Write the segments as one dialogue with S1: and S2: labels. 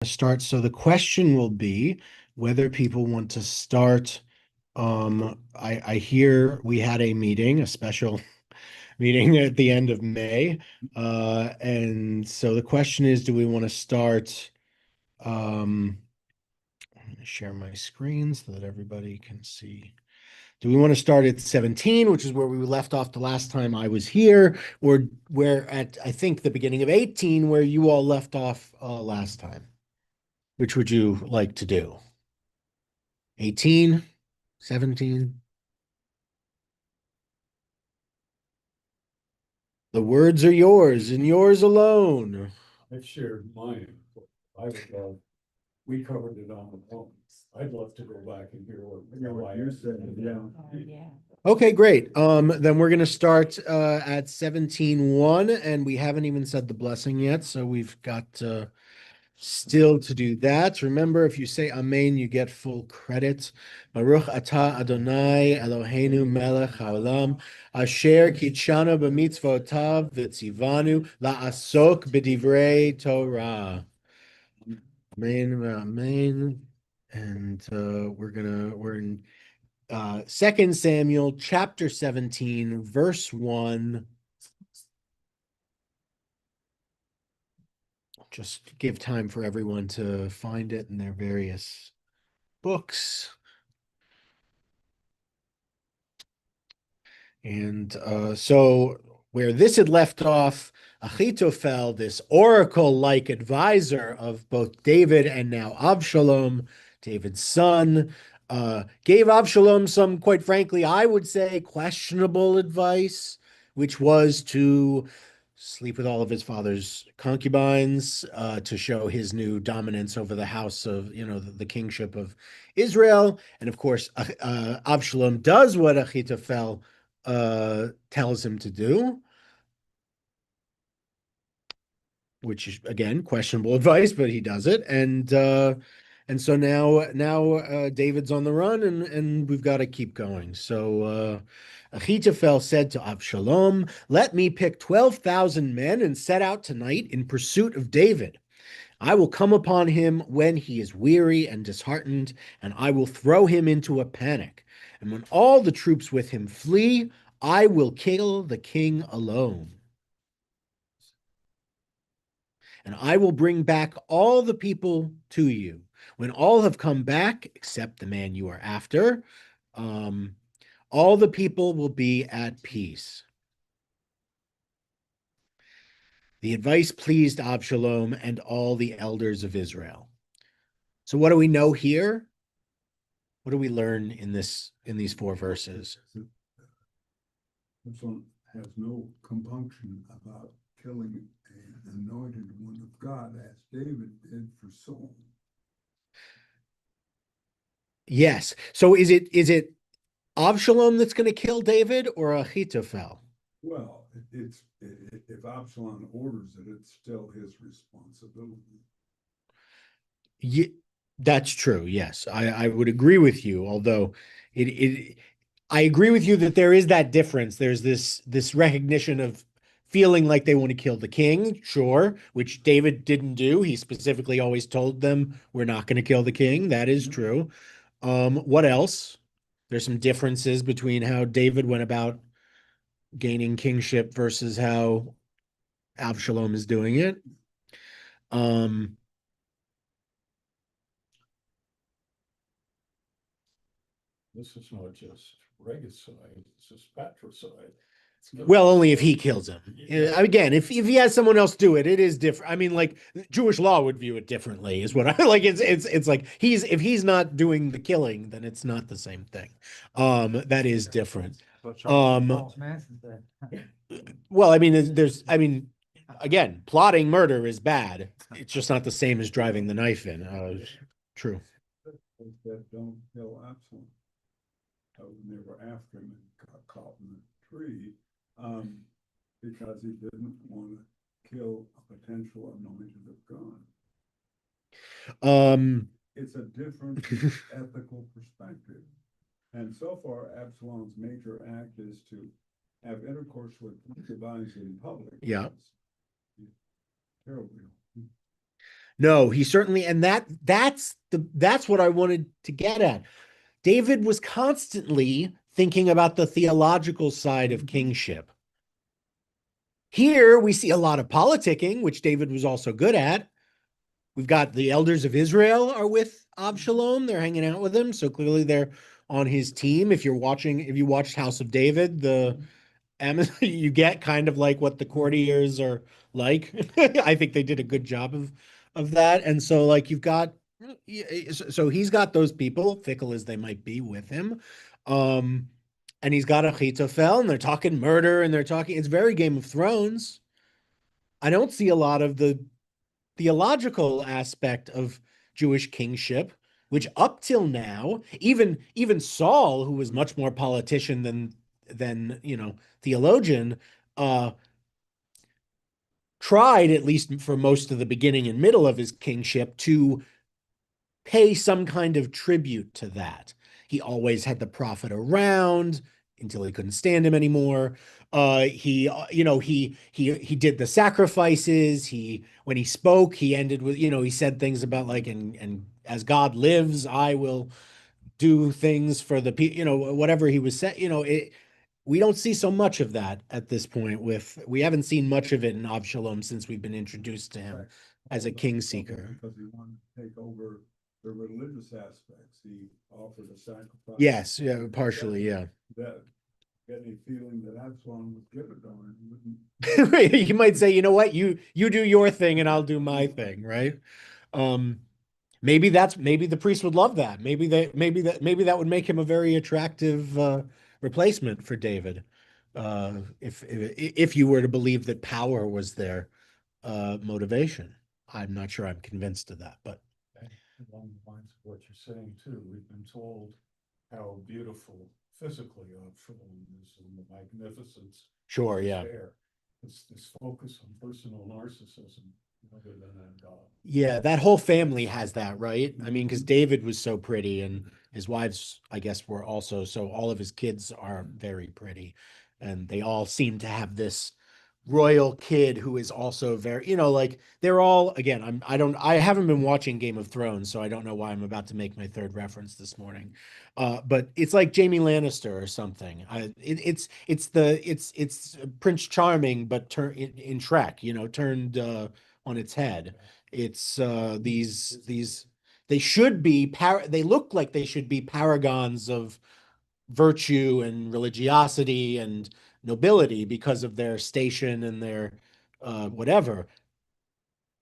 S1: Start. So the question will be whether people want to start. I hear we had a meeting, a special meeting at the end of May. And so the question is, do we want to start? I'm going to share my screen so that everybody can see. Do we want to start at 17, which is where we left off the last time I was here, or where at, I think, the beginning of 18, where you all left off last time? Which would you like to do? 18, 17? The words are yours and yours alone.
S2: I've shared mine. I would love, we covered it on the phone. I'd love to go back and hear what you said. Yeah.
S3: Oh, yeah.
S1: Okay, great. Then we're going to start at 17:1, and we haven't even said the blessing yet, so we've got still to do that. Remember, if you say Amen, you get full credit. Baruch atah Adonai Eloheinu melech haolam asher kitshanu b'mitzvotav v'tzivanu la'asok b'divrei Torah. Amen, amen. And we're in 2 Samuel chapter 17, verse 1. Just give time for everyone to find it in their various books. And so where this had left off, Achitophel, this oracle-like advisor of both David and now Avshalom, David's son, gave Avshalom some, quite frankly, I would say, questionable advice, which was to sleep with all of his father's concubines, to show his new dominance over the house of, the kingship of Israel. And of course, Avshalom does what Achitophel tells him to do, which is again questionable advice, but he does it. And so now David's on the run, and we've got to keep going. So Achitophel said to Avshalom, "Let me pick 12,000 men and set out tonight in pursuit of David. I will come upon him when he is weary and disheartened, and I will throw him into a panic. And when all the troops with him flee, I will kill the king alone. And I will bring back all the people to you. When all have come back, except the man you are after, all the people will be at peace." The advice pleased Absalom and all the elders of Israel. So what do we know here? What do we learn in these four verses?
S2: This one has no compunction about killing an anointed one of God as David did for Saul.
S1: Yes. So is it Avshalom that's going to kill David or Ahithophel?
S2: Well, if Absalom orders it, it's still his responsibility.
S1: Yeah, that's true. Yes, I would agree with you. Although I agree with you that there is that difference. There's this recognition of feeling like they want to kill the king, sure, which David didn't do. He specifically always told them, "We're not going to kill the king." That is true. What else? There's some differences between how David went about gaining kingship versus how Absalom is doing it. Um,
S2: This is not just regicide, it's just patricide.
S1: well, only if he kills him. Again, if he has someone else do it, it is different. I mean, like Jewish law would view it differently, is what I like. It's like if he's not doing the killing, then it's not the same thing. That is different. Well, I mean, again, plotting murder is bad. It's just not the same as driving the knife in. True.
S2: That don't kill Absalom. When they were after him and got caught in the tree, because he didn't want to kill a potential anointed of God. It's a different ethical perspective. And so far, Absalom's major act is to have intercourse with concubines in public.
S1: Yeah.
S2: Terrible.
S1: No, he certainly, and that's what I wanted to get at. David was constantly thinking about the theological side of
S2: Mhm.
S1: kingship. Here we see a lot of politicking, which David was also good at. We've got the elders of Israel are with Absalom. They're hanging out with him. So clearly they're on his team. If you watched House of David, you get kind of like what the courtiers are like. I think they did a good job of that. And so like you've got so he's got those people, fickle as they might be, with him. Um, and he's got Achitophel, and they're talking murder, and they're talking. It's very Game of Thrones. I don't see a lot of the theological aspect of Jewish kingship, which up till now, even Saul, who was much more politician than theologian, uh, tried, at least for most of the beginning and middle of his kingship, to pay some kind of tribute to that. He always had the prophet around until he couldn't stand him anymore. He did the sacrifices. When he spoke, he ended with, he said things about like, and as God lives, I will do things for the people, whatever he was saying, we don't see so much of that at this point. We haven't seen much of it in Absalom since we've been introduced to him
S2: Right.
S1: as a king seeker.
S2: Because he wanted to take over the religious aspects. He offered a sacrifice.
S1: Yes, yeah, partially, yeah.
S2: That get any feeling that Absalom would give it to him. He wouldn't.
S1: You might say, you know what, you do your thing and I'll do my thing, right? Um, maybe the priest would love that. Maybe that would make him a very attractive replacement for David. If you were to believe that power was their motivation. I'm not sure I'm convinced of that, but
S3: And along the lines of what you're saying too, we've been told how beautiful physically Absalom is and the magnificence
S1: sure,
S3: of his
S1: yeah.
S3: hair. It's this focus on personal narcissism rather than on God.
S1: Yeah, that whole family has that, right? I mean, because David was so pretty and his wives, I guess, were also, so all of his kids are very pretty. And they all seem to have this royal kid who is also very, like they're all, again, I haven't been watching Game of Thrones, so I don't know why I'm about to make my third reference this morning. But it's like Jamie Lannister or something. It's Prince Charming, but in Shrek, turned on its head. It's these they look like they should be paragons of virtue and religiosity and nobility because of their station and their whatever,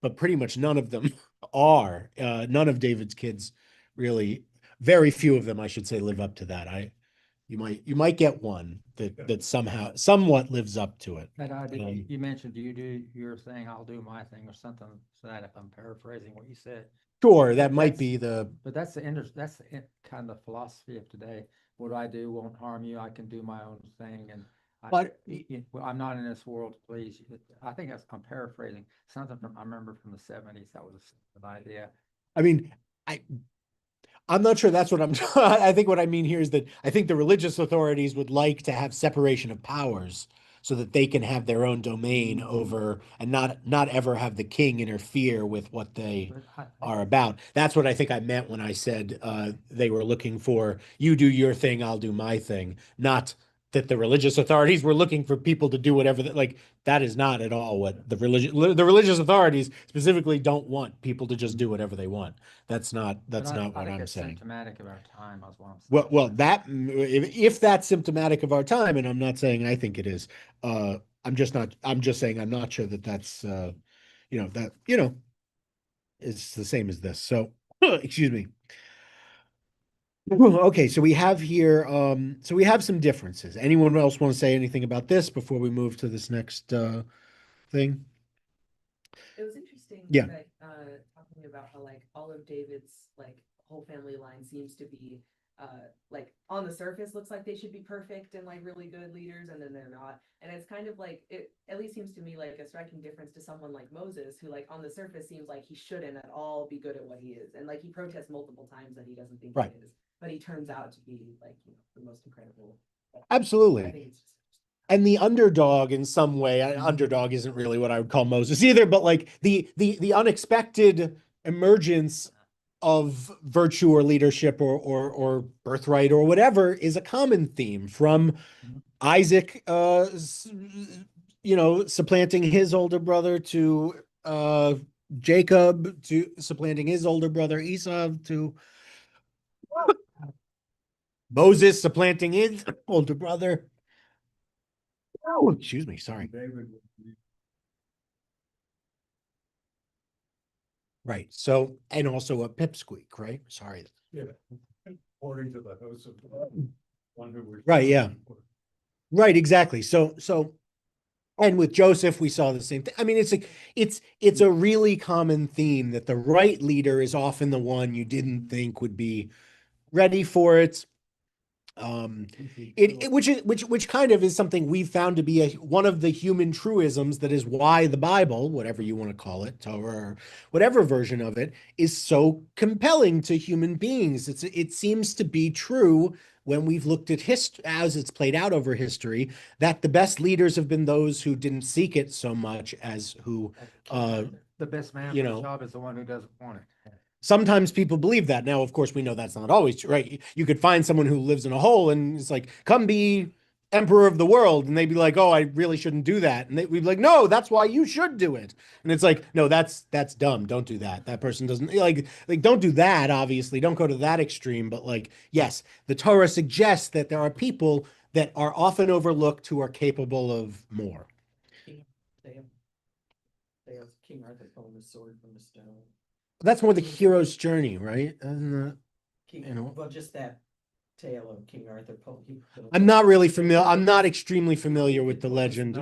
S1: but pretty much none of them are. None of David's kids really, very few of them, I should say, live up to that. You might get one that somehow somewhat lives up to it.
S4: But
S1: Um,
S4: you mentioned you do your thing, I'll do my thing, or something to that, if I'm paraphrasing what you said.
S1: sure, that might
S4: That's-
S1: be the
S4: But that's the kind of philosophy of today. What I do won't harm you. I can do my own thing, and
S1: but
S4: well, I'm not in this world to please you. I think I'm paraphrasing something I remember from the '70s. That was an idea.
S1: I mean, I I'm not sure that's what I'm. I think what I mean here is that I think the religious authorities would like to have separation of powers so that they can have their own domain over and not ever have the king interfere with what they
S4: But I think
S1: are about. That's what I think I meant when I said they were looking for you do your thing, I'll do my thing, not that the religious authorities were looking for people to do whatever like that is not at all what the religious authorities specifically don't want people to just do whatever they want. That's not
S4: I
S1: what
S4: think
S1: I'm
S4: that's
S1: saying.
S4: symptomatic of our time. Is what I'm saying.
S1: Well, that if that's symptomatic of our time, and I'm not saying I think it is, I'm just not. I'm just saying I'm not sure that that's that is the same as this. So, excuse me. Okay, so we have here, so we have some differences. Anyone else want to say anything about this before we move to this next thing?
S5: It was interesting
S1: Yeah.
S5: that talking about how like all of David's like whole family line seems to be like on the surface looks like they should be perfect and like really good leaders, and then they're not. And it's kind of like it at least seems to me like a striking difference to someone like Moses, who like on the surface seems like he shouldn't at all be good at what he is. And like he protests multiple times that he doesn't think
S1: Right.
S5: he is, but he turns out to be like, the most incredible. I
S1: Absolutely.
S5: think it's just
S1: And the underdog in some way, underdog isn't really what I would call Moses either, but like the unexpected emergence of virtue or leadership or birthright or whatever is a common theme from Isaac, supplanting his older brother to Jacob to supplanting his older brother Esau to Moses supplanting his older brother. Oh, excuse me, sorry.
S2: David would be
S1: Right. So, and also a pipsqueak, right? Sorry.
S3: Yeah, according to the house of one who was.
S1: Right, yeah. Right, exactly. So, and with Joseph, we saw the same thing. I mean, it's a really common theme that the right leader is often the one you didn't think would be ready for it. Which kind of is something we've found to be one of the human truisms that is why the Bible, whatever you want to call it, Torah, or whatever version of it, is so compelling to human beings. It seems to be true when we've looked at history as it's played out over history, that the best leaders have been those who didn't seek it so much as who
S4: The best man
S1: you
S4: for
S1: know.
S4: the job is the one who doesn't want it.
S1: Sometimes people believe that. Now, of course, we know that's not always true, right? You could find someone who lives in a hole and it's like, come be emperor of the world. And they'd be like, oh, I really shouldn't do that. And we'd be like, no, that's why you should do it. And it's like, no, that's dumb. Don't do that. That person doesn't like, don't do that. Obviously, don't go to that extreme. But like, yes, the Torah suggests that there are people that are often overlooked who are capable of more.
S6: They have King Arthur pulling the sword from the stone.
S1: That's more the hero's journey, right? Isn't that-
S6: Well, just that tale of King Arthur pulling.
S1: I'm not really familiar. I'm not extremely familiar with the legend.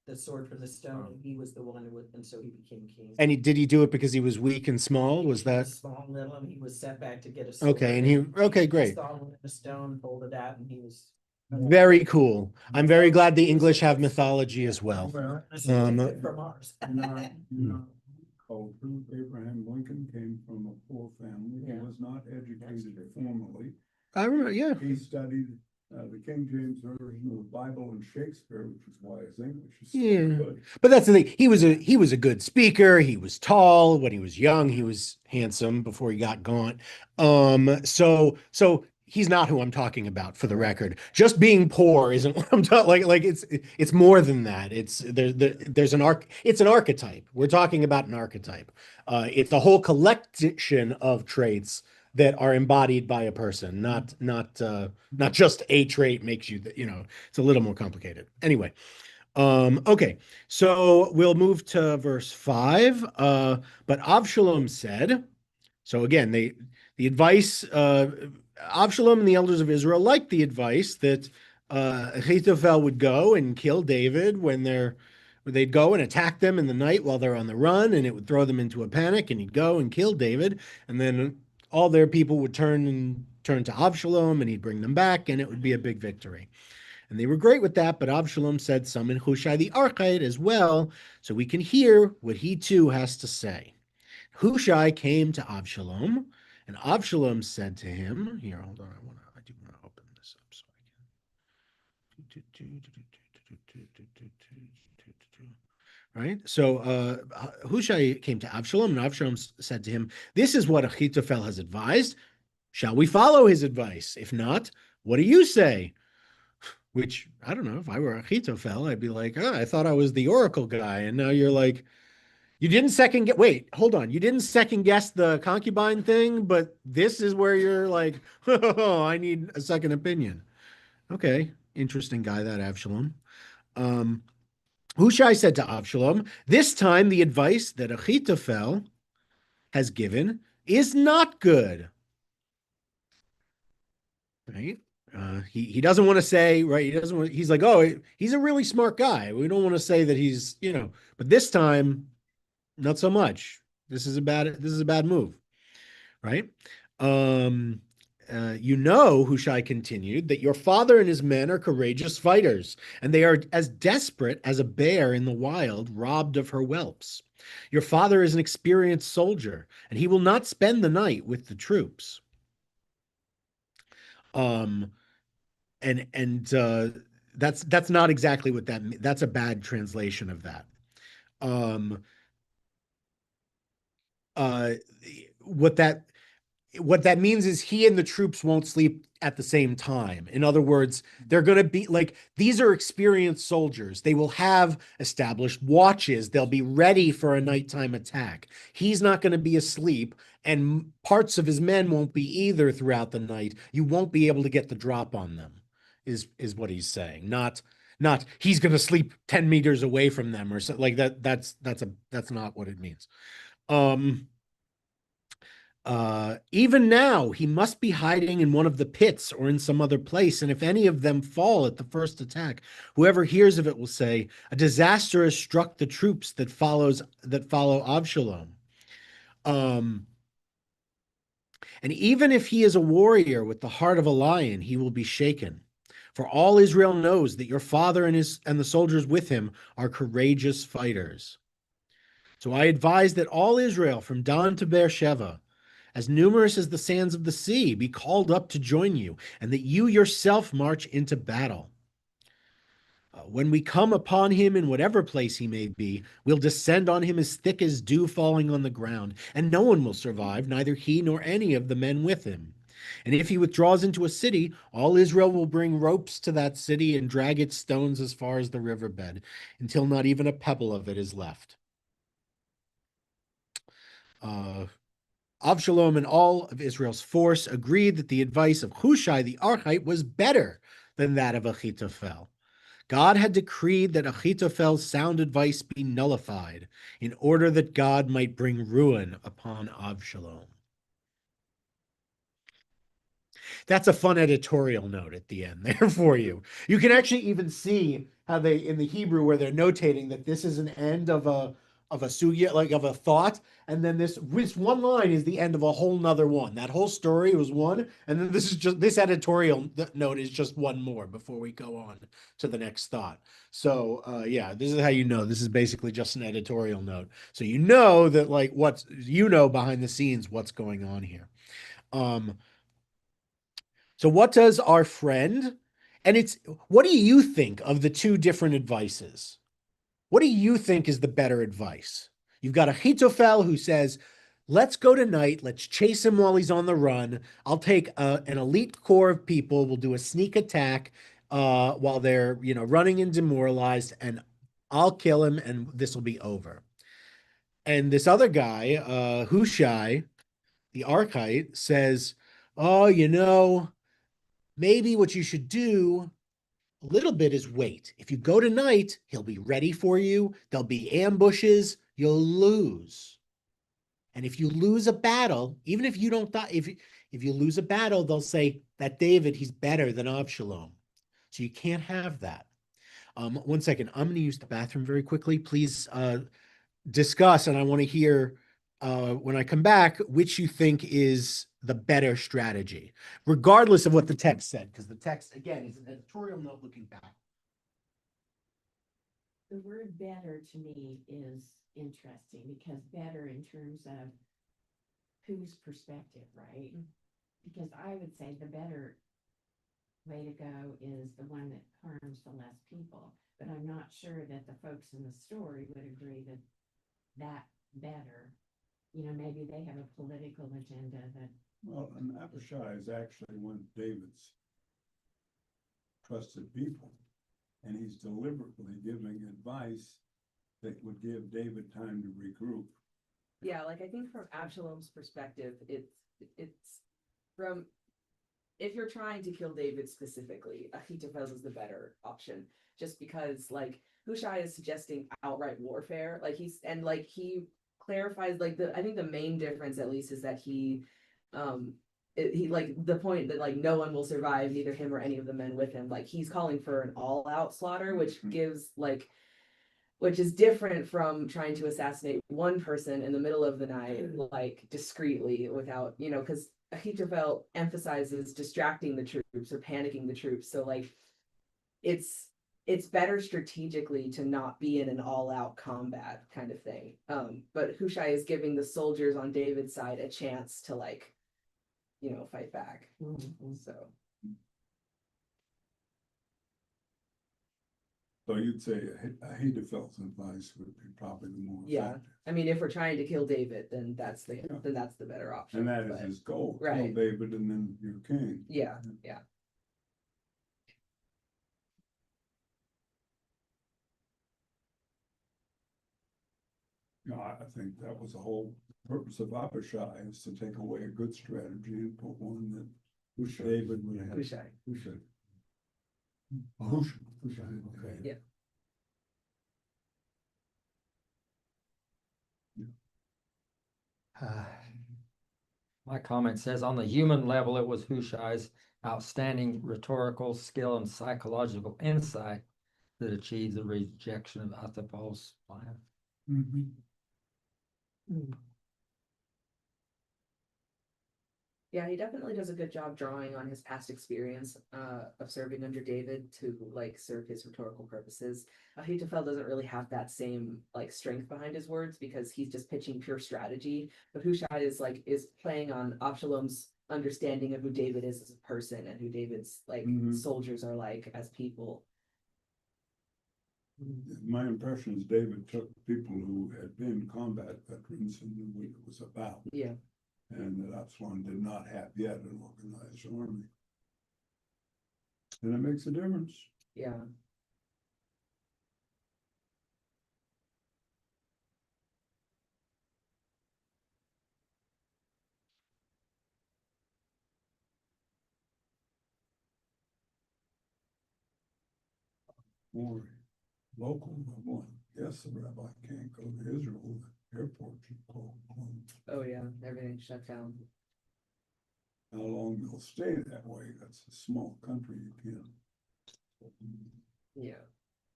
S6: The sword from the stone, he was the one and so he became king.
S1: And did he do it because he was weak and small? Was
S6: He
S1: that
S6: small and little, and he was set back to get a sword.
S1: okay? And okay, great.
S6: Saw him in the stone, pulled it out, and he was.
S1: Very cool. I'm very glad the English have mythology as well.
S6: From ours.
S2: called Truth. Abraham Lincoln came from a poor family. He
S6: Yeah.
S2: was not educated formally.
S1: I remember, yeah.
S2: He studied the King James Version of the Bible and Shakespeare, which is why his English is so
S1: Yeah.
S2: good.
S1: But that's the thing. He was a good speaker. He was tall when he was young. He was handsome before he got gaunt. So he's not who I'm talking about, for the record. Just being poor isn't what I'm talking. Like it's more than that. There's an archetype. We're talking about an archetype. It's a whole collection of traits that are embodied by a person, not just a trait makes you. It's a little more complicated. Anyway. Okay, so we'll move to verse 5. But Avshalom said, so again, the advice, Avshalom and the elders of Israel liked the advice that Ahithophel would go and kill David when they'd go and attack them in the night while they're on the run, and it would throw them into a panic, and he'd go and kill David, and then all their people would turn to Avshalom, and he'd bring them back, and it would be a big victory. And they were great with that, but Avshalom said, summon Hushai the Archite as well, so we can hear what he too has to say. Hushai came to Avshalom, and Avshalom said to him, here, hold on, I do want to open this up so I can. Right? So Hushai came to Avshalom, and Avshalom said to him, this is what Ahithophel has advised. Shall we follow his advice? If not, what do you say? Which, I don't know, if I were Ahithophel, I'd be like, I thought I was the oracle guy. And now you're like, you didn't wait, hold on. You didn't second guess the concubine thing, but this is where you're like, oh, I need a second opinion. Okay, interesting guy, that Avshalom. Hushai said to Avshalom, this time the advice that Ahithophel has given is not good. Right? He doesn't want to say, right? He's like, oh, he's a really smart guy. We don't want to say that he's, but this time, not so much. This is a bad move, right? Hushai continued, that your father and his men are courageous fighters, and they are as desperate as a bear in the wild, robbed of her whelps. Your father is an experienced soldier, and he will not spend the night with the troops. That's not exactly what that's a bad translation of that. uh, what that means is he and the troops won't sleep at the same time. In other words, they're going to be like, these are experienced soldiers. They will have established watches. They'll be ready for a nighttime attack. He's not going to be asleep, and parts of his men won't be either throughout the night. You won't be able to get the drop on them, is what he's saying. Not he's going to sleep 10 meters away from them or something like that. That's not what it means. Even now, he must be hiding in one of the pits or in some other place. And if any of them fall at the first attack, whoever hears of it will say, "A disaster has struck the troops that follow Avshalom." Um, and even if he is a warrior with the heart of a lion, he will be shaken. For all Israel knows that your father and the soldiers with him are courageous fighters. So I advise that all Israel from Dan to Beersheba, as numerous as the sands of the sea, be called up to join you, and that you yourself march into battle. When we come upon him in whatever place he may be, we'll descend on him as thick as dew falling on the ground, and no one will survive, neither he nor any of the men with him. And if he withdraws into a city, all Israel will bring ropes to that city and drag its stones as far as the riverbed, until not even a pebble of it is left. Avshalom and all of Israel's force agreed that the advice of Hushai the Archite was better than that of Achitophel. God had decreed that Achitophel's sound advice be nullified in order that God might bring ruin upon Avshalom. That's a fun editorial note at the end there for you. You can actually even see how they, in the Hebrew, where they're notating that this is an end of a sugya, like of a thought, and then this one line is the end of a whole nother one. That whole story was one, and then this editorial note is just one more before we go on to the next thought. So yeah, this is how you know this is basically just an editorial note. So you know that like behind the scenes what's going on here. So what does our friend, and what do you think of the two different advices? What do you think is the better advice? You've got Ahitophel who says, let's go tonight. Let's chase him while he's on the run. I'll take an elite corps of people. We'll do a sneak attack while they're, running and demoralized, and I'll kill him, and this will be over. And this other guy, Hushai, the Archite, says, oh, maybe what you should do a little bit is wait. If you go tonight, he'll be ready for you. There'll be ambushes. You'll lose. And if you lose a battle, even if you don't die, if you lose a battle, they'll say that David, he's better than Avshalom. So you can't have that. 1 second. I'm going to use the bathroom very quickly. Please discuss, and I want to hear when I come back, which you think is the better strategy, regardless of what the text said, because the text, again, is an editorial note looking back.
S7: The word better to me is interesting because better in terms of whose perspective, right? Because I would say the better way to go is the one that harms the less people, but I'm not sure that the folks in the story would agree that better, maybe they have a political agenda that.
S2: Well, and Abishai is actually one of David's trusted people, and he's deliberately giving advice that would give David time to regroup.
S5: Yeah, like I think from Absalom's perspective, it's from, if you're trying to kill David specifically, Ahithophel is the better option, just because like Hushai is suggesting outright warfare, he clarifies I think the main difference at least is that he like the point that like no one will survive, neither him or any of the men with him, like he's calling for an all-out slaughter, which gives which is different from trying to assassinate one person in the middle of the night, like discreetly without, because Ahithophel emphasizes distracting the troops or panicking the troops. So like it's better strategically to not be in an all-out combat kind of thing. But Hushai is giving the soldiers on David's side a chance to fight back. So
S2: So you'd say Ahithophel's advice would be probably the more
S5: Yeah.
S2: effective.
S5: I mean, if we're trying to kill David, then that's the better option.
S2: And that is
S5: but-
S2: his goal, kill
S5: Right.
S2: David and then you're king.
S5: Yeah, yeah.
S2: You know, I think that was the whole purpose of Abishai, is to take away a good strategy and put one that David would have.
S5: Hushai.
S3: Hushai.
S2: Hushai, okay.
S5: Yeah.
S4: My comment says, on the human level, it was Hushai's outstanding rhetorical skill and psychological insight that achieved the rejection of Ahithophel's plan.
S2: Mhm.
S5: Yeah, he definitely does a good job drawing on his past experience of serving under David to like serve his rhetorical purposes. Ahithophel doesn't really have that same like strength behind his words because he's just pitching pure strategy. But Hushai is playing on Absalom's understanding of who David is as a person and who David's like
S2: Mhm.
S5: soldiers are like as people.
S2: My impression is David took people who had been combat veterans and knew what it was about.
S5: Yeah.
S2: And that Absalom did not have yet an organized army. And it makes a difference.
S5: Yeah.
S2: More local one. Yes, the rabbi can't go to Israel, the airport should close.
S5: Oh yeah. Everything shut down.
S2: How long they'll stay that way, that's a small country, you can't.
S5: Yeah.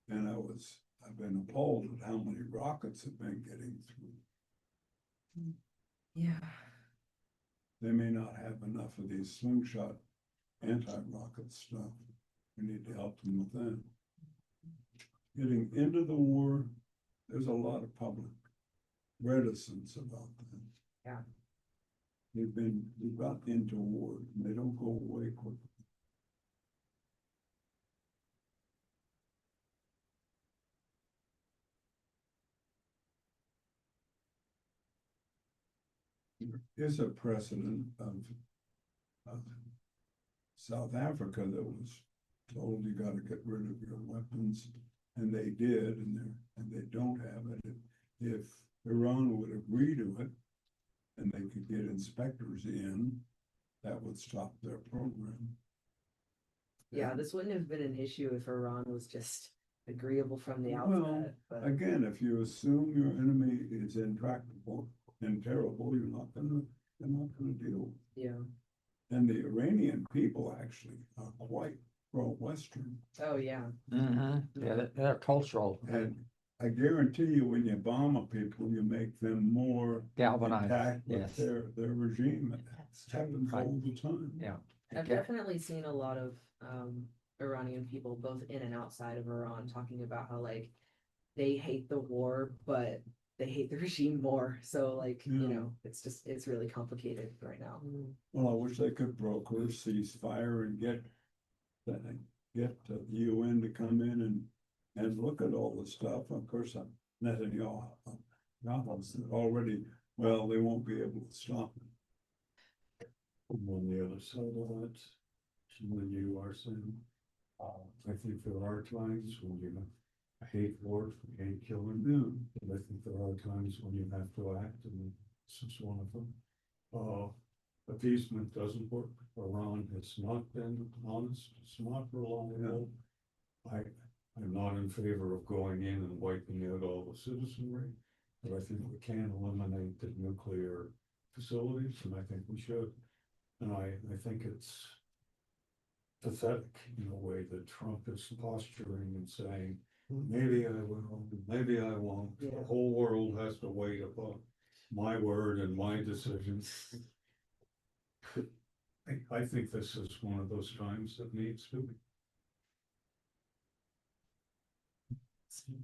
S2: And I've been appalled at how many rockets have been getting through.
S5: Yeah.
S2: They may not have enough of these slingshot anti-rocket stuff. We need to help them with that. Getting into the war, there's a lot of public reticence about that.
S5: Yeah.
S2: They've got into war and they don't go away quickly. There is a precedent of South Africa that was told you gotta get rid of your weapons, and they did, and they don't have it. If Iran would agree to it, and they could get inspectors in, that would stop their program.
S5: Yeah, this wouldn't have been an issue if Iran was just agreeable from the
S2: Well,
S5: outset, but
S2: Again, if you assume your enemy is intractable and terrible, they're not gonna deal with it.
S5: yeah.
S2: And the Iranian people actually are quite pro-Western.
S5: Oh, yeah.
S4: Yeah, they're cultural,
S2: And I guarantee you, when you bomb a people, you make them more
S4: galvanized,
S2: intact with
S4: yes.
S2: their regime. It happens
S4: Right.
S2: all the time.
S4: Yeah.
S5: I've
S4: Okay.
S5: definitely seen a lot of Iranian people, both in and outside of Iran, talking about how like they hate the war, but they hate the regime more. So like, you
S2: Yeah.
S5: know, it's really complicated right now.
S2: Well, I wish they could broker a ceasefire and get the UN to come in and look at all this stuff. Of course, Netanyahu already, well, they won't be able to stop it.
S3: On the other side of that, when you are saying, I think there are times when you hate war, hate killing.
S2: Yeah.
S3: And I think there are times when you have to act, and this is one of them. Appeasement doesn't work. Iran has not been honest, it's not reliable. I'm not in favor of going in and wiping out all the citizenry, but I think we can eliminate the nuclear facilities, and I think we should. And I think it's pathetic in a way that Trump is posturing and saying, maybe I will, maybe I won't.
S5: Yeah.
S3: The whole world has to wait upon my word and my decisions. I think this is one of those times that needs to be.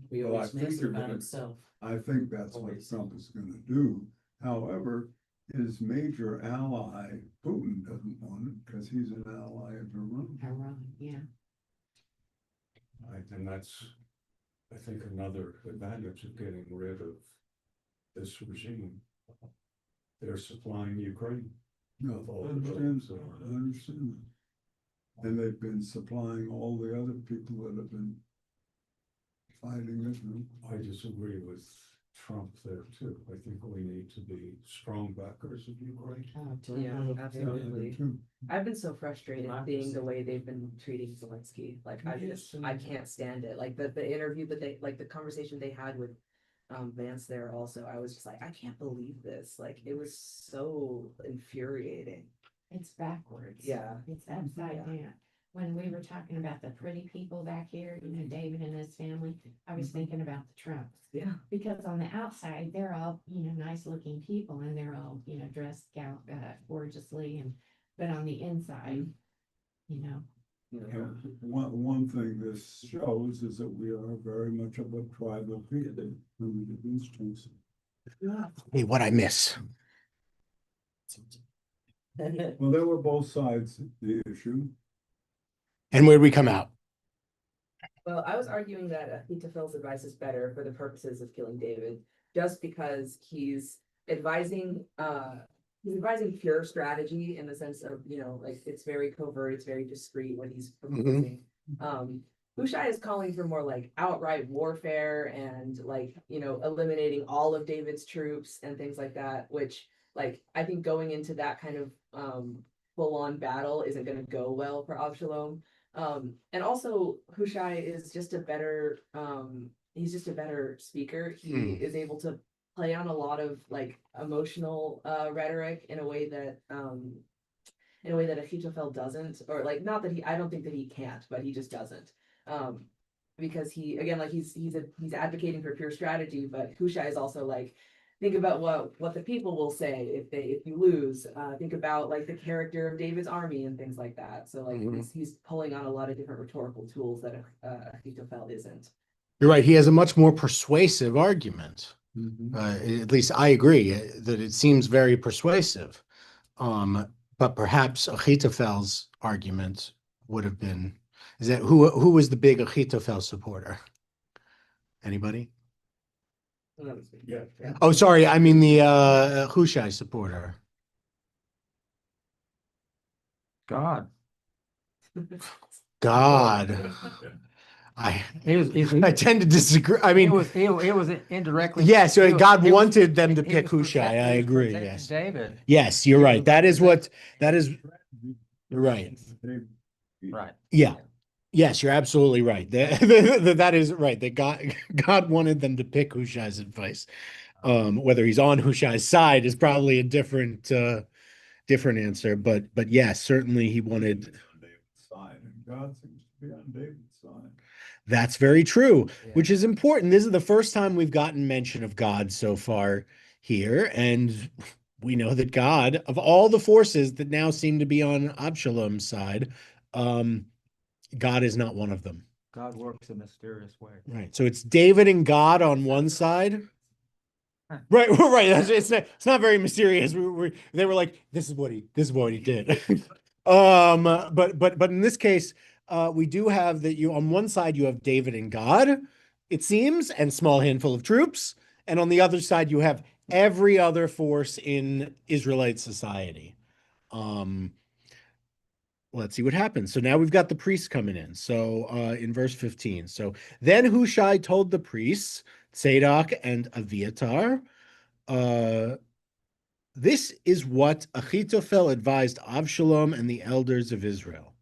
S6: He
S2: Well, I
S6: always
S2: think
S6: makes it
S2: you're
S6: about
S2: gonna-
S6: himself.
S2: I think that's what
S6: Always.
S2: Trump is gonna do. However, his major ally, Putin, doesn't want it because he's an ally of Iran.
S7: Iran, yeah.
S3: And that's I think another advantage of getting rid of this regime, they're supplying Ukraine.
S2: No,
S3: with all
S2: I
S3: the
S2: understand,
S3: drugs,
S2: I understand that. And they've been supplying all the other people that have been fighting it.
S3: I disagree with Trump there too. I think we need to be strong backers of Ukraine.
S6: Oh,
S5: Yeah,
S6: totally.
S5: absolutely. I've been so frustrated seeing the way they've been treating Zelensky. Like, I can't stand it. Like the interview that they, like the conversation they had with Vance there also, I was just like, I can't believe this. Like, it was so infuriating.
S7: It's backwards.
S5: Yeah.
S7: It's upside
S5: Yeah.
S7: down. When we were talking about the pretty people back here, you know, David and his family, I was thinking about the Trumps.
S5: Yeah.
S7: Because on the outside, they're all, you know, nice looking people and they're all, you know, dressed gorgeously but on the inside, you know.
S2: And one thing this shows is that we are very much of a tribal people when we do these things.
S1: Hey, what I miss?
S2: Well, there were both sides of the issue.
S1: And where'd we come out?
S5: Well, I was arguing that Ahithophel's advice is better for the purposes of killing David, just because he's advising pure strategy in the sense of, you know, like it's very covert, it's very discreet what he's proposing. Hushai is calling for more like outright warfare and like, you know, eliminating all of David's troops and things like that, which like I think going into that kind of full-on battle isn't going to go well for Absalom. And also Hushai is just a better he's just a better speaker. He is able to play on a lot of like emotional rhetoric in a way that Ahitophel doesn't, or like not that I don't think that he can't, but he just doesn't. Because he again like he's advocating for pure strategy, but Hushai is also like, think about what the people will say if you lose. Think about like the character of David's army and things like that. So like he's pulling on a lot of different rhetorical tools that Ahitophel isn't.
S1: You're right. He has a much more persuasive argument. At least I agree that it seems very persuasive. But perhaps Ahithophel's argument would have been, is that who was the big Ahitophel supporter? Anybody?
S3: Yeah.
S1: Oh, sorry. I mean the Hushai supporter.
S4: God.
S1: God. I
S4: I
S1: tend to disagree. I mean,
S4: it was indirectly.
S1: yeah, so
S4: it was-
S1: God
S4: it was-
S1: wanted them to
S4: it
S1: pick
S4: was
S1: Hushai.
S4: protect-
S1: I
S4: it was
S1: agree.
S4: protecting
S1: Yes.
S4: David.
S1: Yes, you're right. That is you're right.
S4: Right.
S1: Yeah. Yes, you're absolutely right. That is right. That God wanted them to pick Hushai's advice. Whether he's on Hushai's side is probably a different answer, but yes, certainly he wanted.
S2: On David's side, and God seems to be on David's side.
S1: That's very true,
S4: Yeah.
S1: which is important. This is the first time we've gotten mention of God so far here, and we know that God, of all the forces that now seem to be on Absalom's side, God is not one of them.
S4: God works in mysterious ways.
S1: Right. So it's David and God on one side. Right, right. It's not very mysterious. They were like, this is what he did. But in this case, we do have that you on one side you have David and God, it seems, and small handful of troops, and on the other side you have every other force in Israelite society. Let's see what happens. So now we've got the priests coming in. So in verse 15, so then Hushai told the priests, Tzadok and Aviatar, this is what Ahitophel advised Avshalom and the elders of Israel.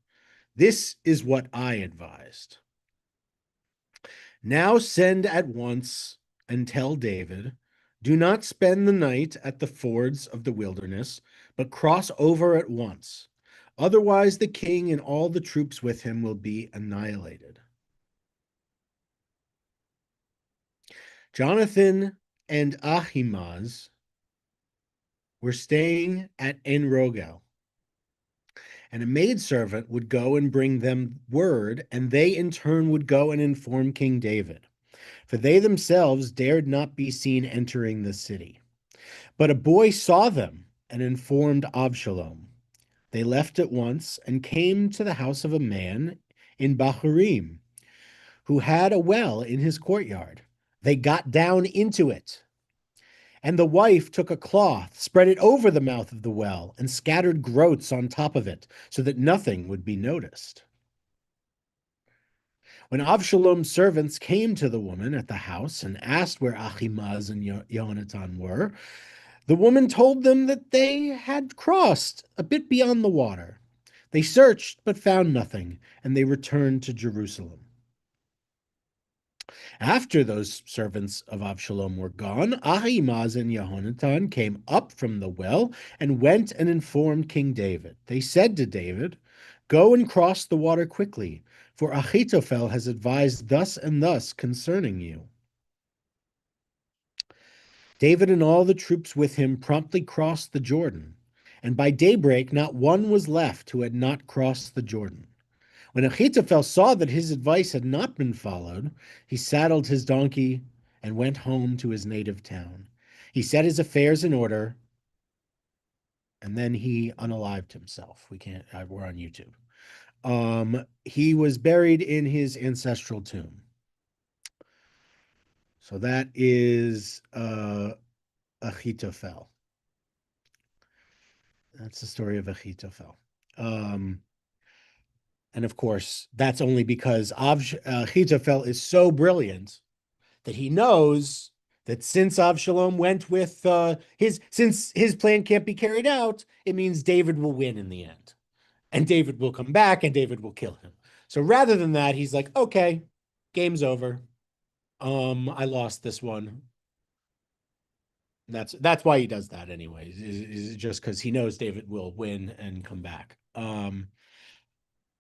S1: This is what I advised. Now send at once and tell David, do not spend the night at the fords of the wilderness, but cross over at once. Otherwise, the king and all the troops with him will be annihilated. Jonathan and Ahimaaz were staying at En Rogel, and a maidservant would go and bring them word, and they in turn would go and inform King David, for they themselves dared not be seen entering the city. But a boy saw them and informed Avshalom. They left at once and came to the house of a man in Bahurim, who had a well in his courtyard. They got down into it. And the wife took a cloth, spread it over the mouth of the well, and scattered groats on top of it, so that nothing would be noticed. When Avshalom's servants came to the woman at the house and asked where Ahimaaz and Yehonatan were, the woman told them that they had crossed a bit beyond the water. They searched but found nothing, and they returned to Jerusalem. After those servants of Avshalom were gone, Ahimaaz and Yehonatan came up from the well and went and informed King David. They said to David, "Go and cross the water quickly, for Ahithophel has advised thus and thus concerning you." David and all the troops with him promptly crossed the Jordan, and by daybreak not one was left who had not crossed the Jordan. When Ahithophel saw that his advice had not been followed, he saddled his donkey and went home to his native town. He set his affairs in order, and then he unalived himself. We're on YouTube. He was buried in his ancestral tomb. So that is Ahithophel. That's the story of Ahithophel. And of course, that's only because Ahithophel is so brilliant that he knows that since Avshalom went with since his plan can't be carried out, it means David will win in the end. And David will come back and David will kill him. So rather than that, he's like, okay, game's over. I lost this one. That's why he does that anyways, is just because he knows David will win and come back.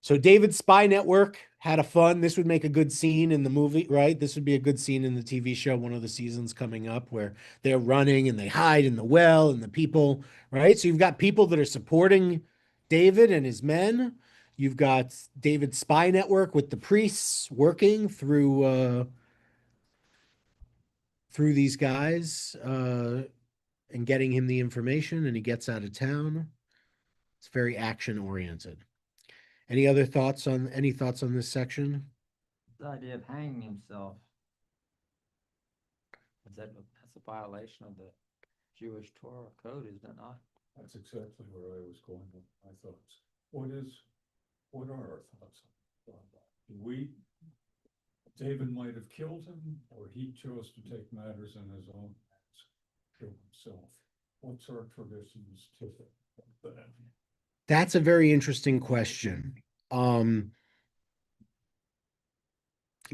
S1: So David's spy network had a fun. This would make a good scene in the movie, right? This would be a good scene in the TV show, one of the seasons coming up, where they're running and they hide in the well and the people, right? So you've got people that are supporting David and his men. You've got David's spy network with the priests working through these guys and getting him the information, and he gets out of town. It's very action oriented. Any thoughts on this section?
S4: The idea of hanging himself. That's a violation of the Jewish Torah code, is it not?
S3: That's exactly where I was going with my thoughts. What are our thoughts on that? David might have killed him, or he chose to take matters in his own hands, kill himself. What's our traditions to that?
S1: That's a very interesting question.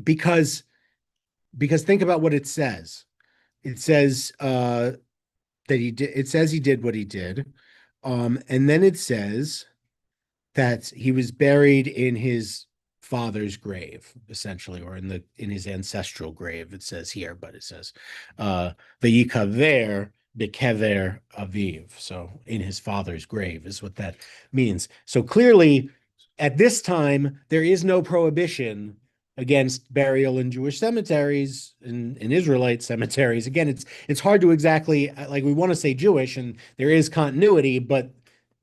S1: Because think about what it says. It says that he did. It says he did what he did, and then it says that he was buried in his father's grave, essentially, or in his ancestral grave. It says here, but it says v'yikaver b'kever aviv. So in his father's grave is what that means. So clearly, at this time, there is no prohibition against burial in Jewish cemeteries, in Israelite cemeteries. Again, it's hard to exactly, like, we want to say Jewish, and there is continuity, but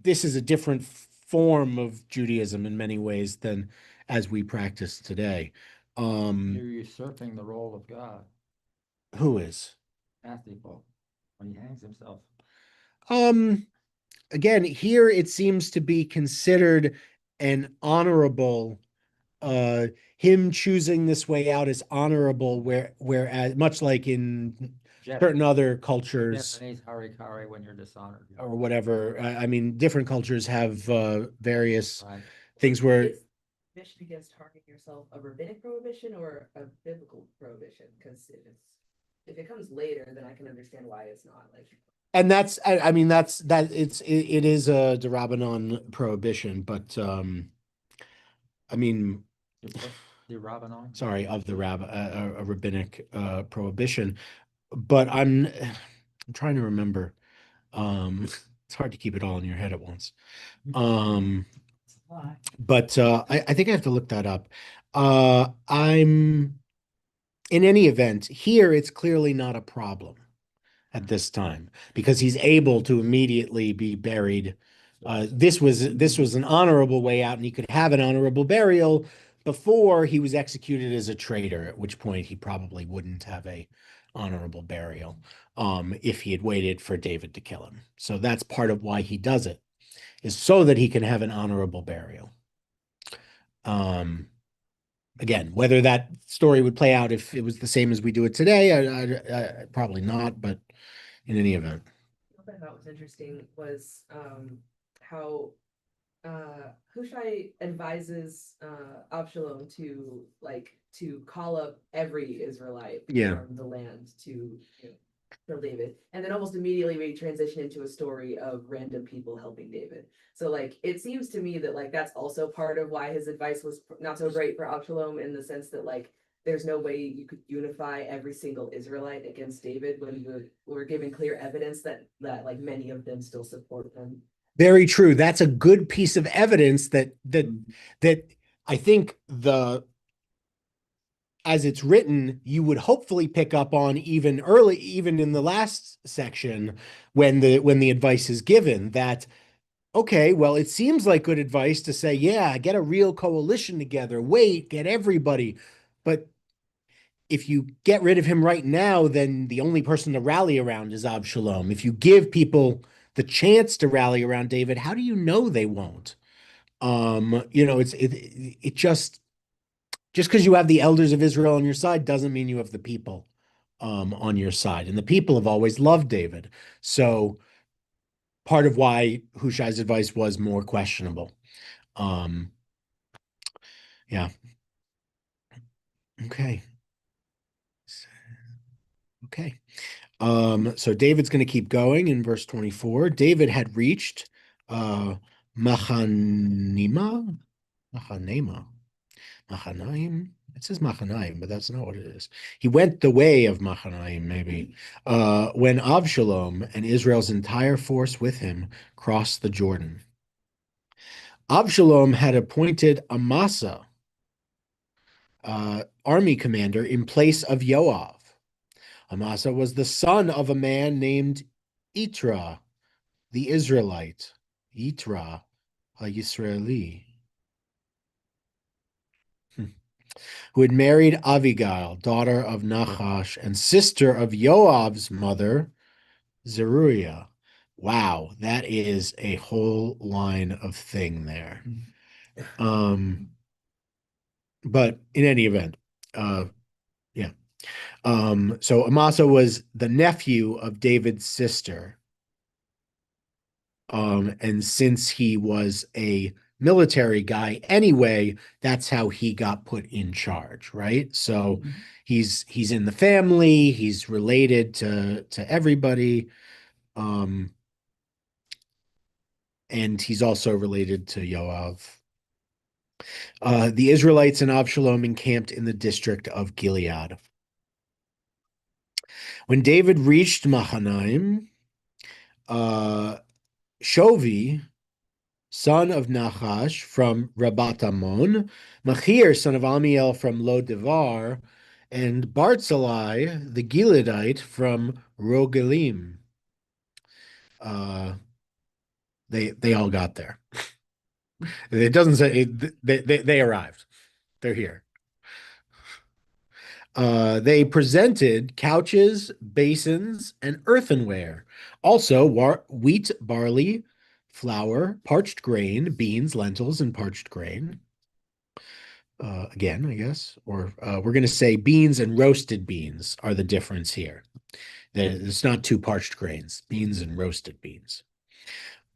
S1: this is a different form of Judaism in many ways than as we practice today.
S4: You're usurping the role of God.
S1: Who is?
S4: Ahithophel, when he hangs himself.
S1: Again, here it seems to be considered an honorable, him choosing this way out is honorable, whereas much like in certain other cultures,
S4: Japanese harikari when you're dishonored,
S1: or whatever. I mean, different cultures have various
S4: right?
S1: things where
S5: Is prohibition against harming yourself a rabbinic prohibition or a biblical prohibition? Because if it comes later, then I can understand why it's not like.
S1: And that's, I mean, it is a Derabanan prohibition, but I mean,
S4: The Rabbanon.
S1: sorry, of the a rabbinic prohibition, but I'm trying to remember. It's hard to keep it all in your head at once. But I think I have to look that up. In any event, here it's clearly not a problem at this time because he's able to immediately be buried. This was an honorable way out, and he could have an honorable burial before he was executed as a traitor, at which point he probably wouldn't have a honorable burial if he had waited for David to kill him. So that's part of why he does it, is so that he can have an honorable burial. Again, whether that story would play out if it was the same as we do it today, probably not, but in any event.
S5: What I thought was interesting was how Hushai advises Absalom to call up every Israelite
S1: Yeah.
S5: from the land to kill David, and then almost immediately we transition into a story of random people helping David. So like it seems to me that like that's also part of why his advice was not so great for Absalom, in the sense that like there's no way you could unify every single Israelite against David when you were given clear evidence that like many of them still support him.
S1: Very true. That's a good piece of evidence that I think as it's written, you would hopefully pick up on even early, even in the last section, when the advice is given that, okay, well, it seems like good advice to say, yeah, get a real coalition together, wait, get everybody. But if you get rid of him right now, then the only person to rally around is Absalom. If you give people the chance to rally around David, how do you know they won't? It just because you have the elders of Israel on your side doesn't mean you have the people on your side. And the people have always loved David. So part of why Hushai's advice was more questionable. Yeah. Okay. Okay. So David's going to keep going in verse 24. David had reached Machanima, Machanaim. It says Machanaim, but that's not what it is. He went the way of Machanaim, maybe, when Avshalom and Israel's entire force with him crossed the Jordan. Avshalom had appointed Amasa, army commander, in place of Yoav. Amasa was the son of a man named Itra, the Israelite. Itra, a Yisraeli. Who had married Abigail, daughter of Nachash and sister of Yoav's mother, Zeruiah. Wow, that is a whole line of thing there. But in any event, yeah. So Amasa was the nephew of David's sister. And since he was a military guy anyway, that's how he got put in charge, right? So he's in the family, he's related to everybody. And he's also related to Yoav. The Israelites and Absalom encamped in the district of Gilead. When David reached Mahanaim, Shovi, son of Nachash from Rabatamon, Machir, son of Amiel from Lo-Devar, and Barzillai, the Gileadite from Rogelim. They all got there. It doesn't say they arrived. They're here. They presented couches, basins, and earthenware. Also, wheat, barley, flour, parched grain, beans, lentils, and parched grain. Again, I guess, or we're going to say beans and roasted beans are the difference here. It's not two parched grains, beans and roasted beans.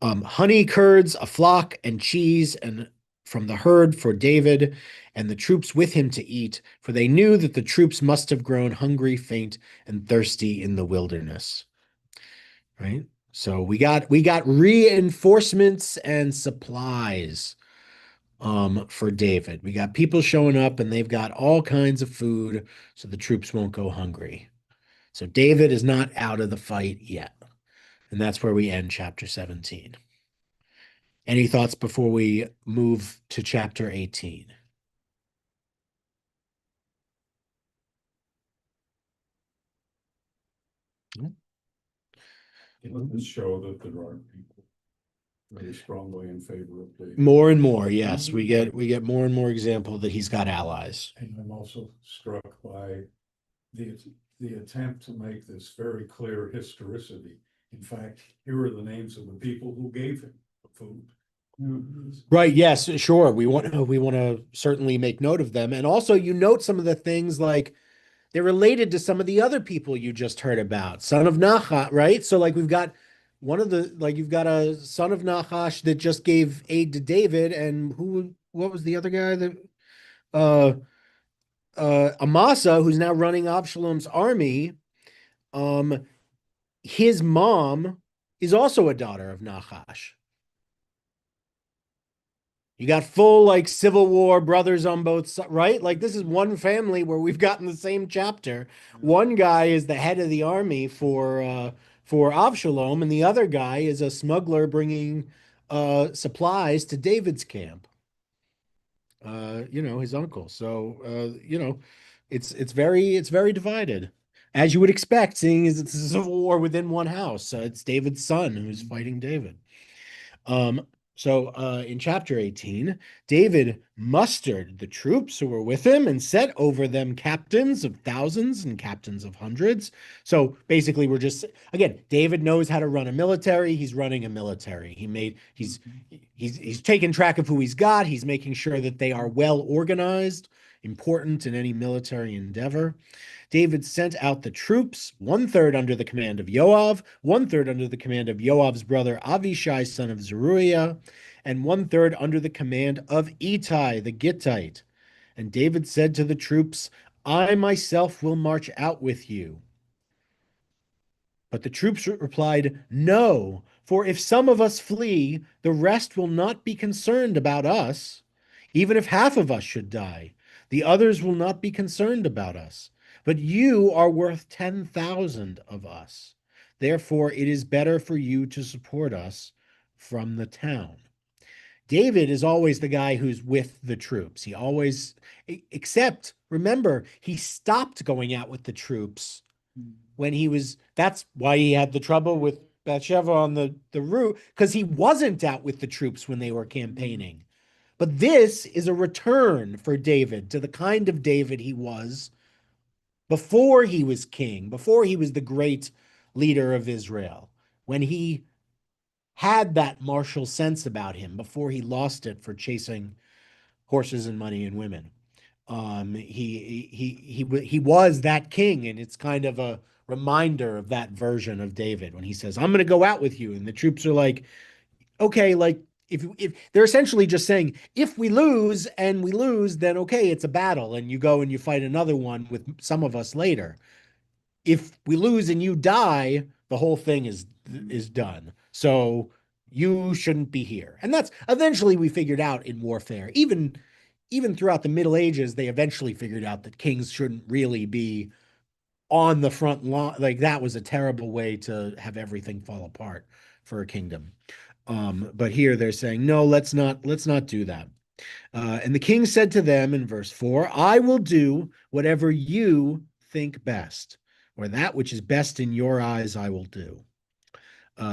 S1: Honey, curds, a flock, and cheese, and from the herd for David and the troops with him to eat, for they knew that the troops must have grown hungry, faint, and thirsty in the wilderness. Right? So we got reinforcements and supplies for David. We got people showing up and they've got all kinds of food so the troops won't go hungry. So David is not out of the fight yet. And that's where we end chapter 17. Any thoughts before we move to chapter 18?
S3: Let us show that there are people very strongly in favor of David.
S1: More and more, yes, we get more and more example that he's got allies.
S3: And I'm also struck by the attempt to make this very clear historicity. In fact, here are the names of the people who gave him the food.
S1: Right, yes, sure. We want to certainly make note of them. And also you note some of the things like they're related to some of the other people you just heard about. Son of Nachash, right? So like we've got one of the like you've got a son of Nachash that just gave aid to David, and what was the other guy that uh Amasa, who's now running Absalom's army. His mom is also a daughter of Nachash. You got full like Civil War brothers on both sides, right? Like this is one family where we've gotten the same chapter. One guy is the head of the army for Avshalom, and the other guy is a smuggler bringing supplies to David's camp. His uncle. So it's very divided, as you would expect, seeing as it's a civil war within one house. It's David's son who's fighting David. So in chapter 18, David mustered the troops who were with him and set over them captains of thousands and captains of hundreds. So basically, again, David knows how to run a military. He's running a military. He's taking track of who he's got. He's making sure that they are well organized, important in any military endeavor. David sent out the troops, 1/3 under the command of Joab, 1/3 under the command of Joab's brother Avishai, son of Zeruiah, and 1/3 under the command of Ittai the Gittite. And David said to the troops, I myself will march out with you. But the troops replied, No, for if some of us flee, the rest will not be concerned about us. Even if half of us should die, the others will not be concerned about us. But you are worth 10,000 of us. Therefore, it is better for you to support us from the town. David is always the guy who's with the troops. Except, remember, he stopped going out with the troops that's why he had the trouble with Bathsheba on the route, because he wasn't out with the troops when they were campaigning. But this is a return for David to the kind of David he was before he was king, before he was the great leader of Israel, when he had that martial sense about him, before he lost it for chasing horses and money and women. He was that king, and it's kind of a reminder of that version of David when he says, I'm going to go out with you. And the troops are like, okay, like if they're essentially just saying, if we lose and we lose, then okay, it's a battle and you go and you fight another one with some of us later. If we lose and you die, the whole thing is done. So you shouldn't be here. And that's eventually we figured out in warfare. Even throughout the Middle Ages, they eventually figured out that kings shouldn't really be on the front line. Like that was a terrible way to have everything fall apart for a kingdom. But here they're saying, no, let's not do that. And the king said to them in verse 4, I will do whatever you think best, or that which is best in your eyes I will do.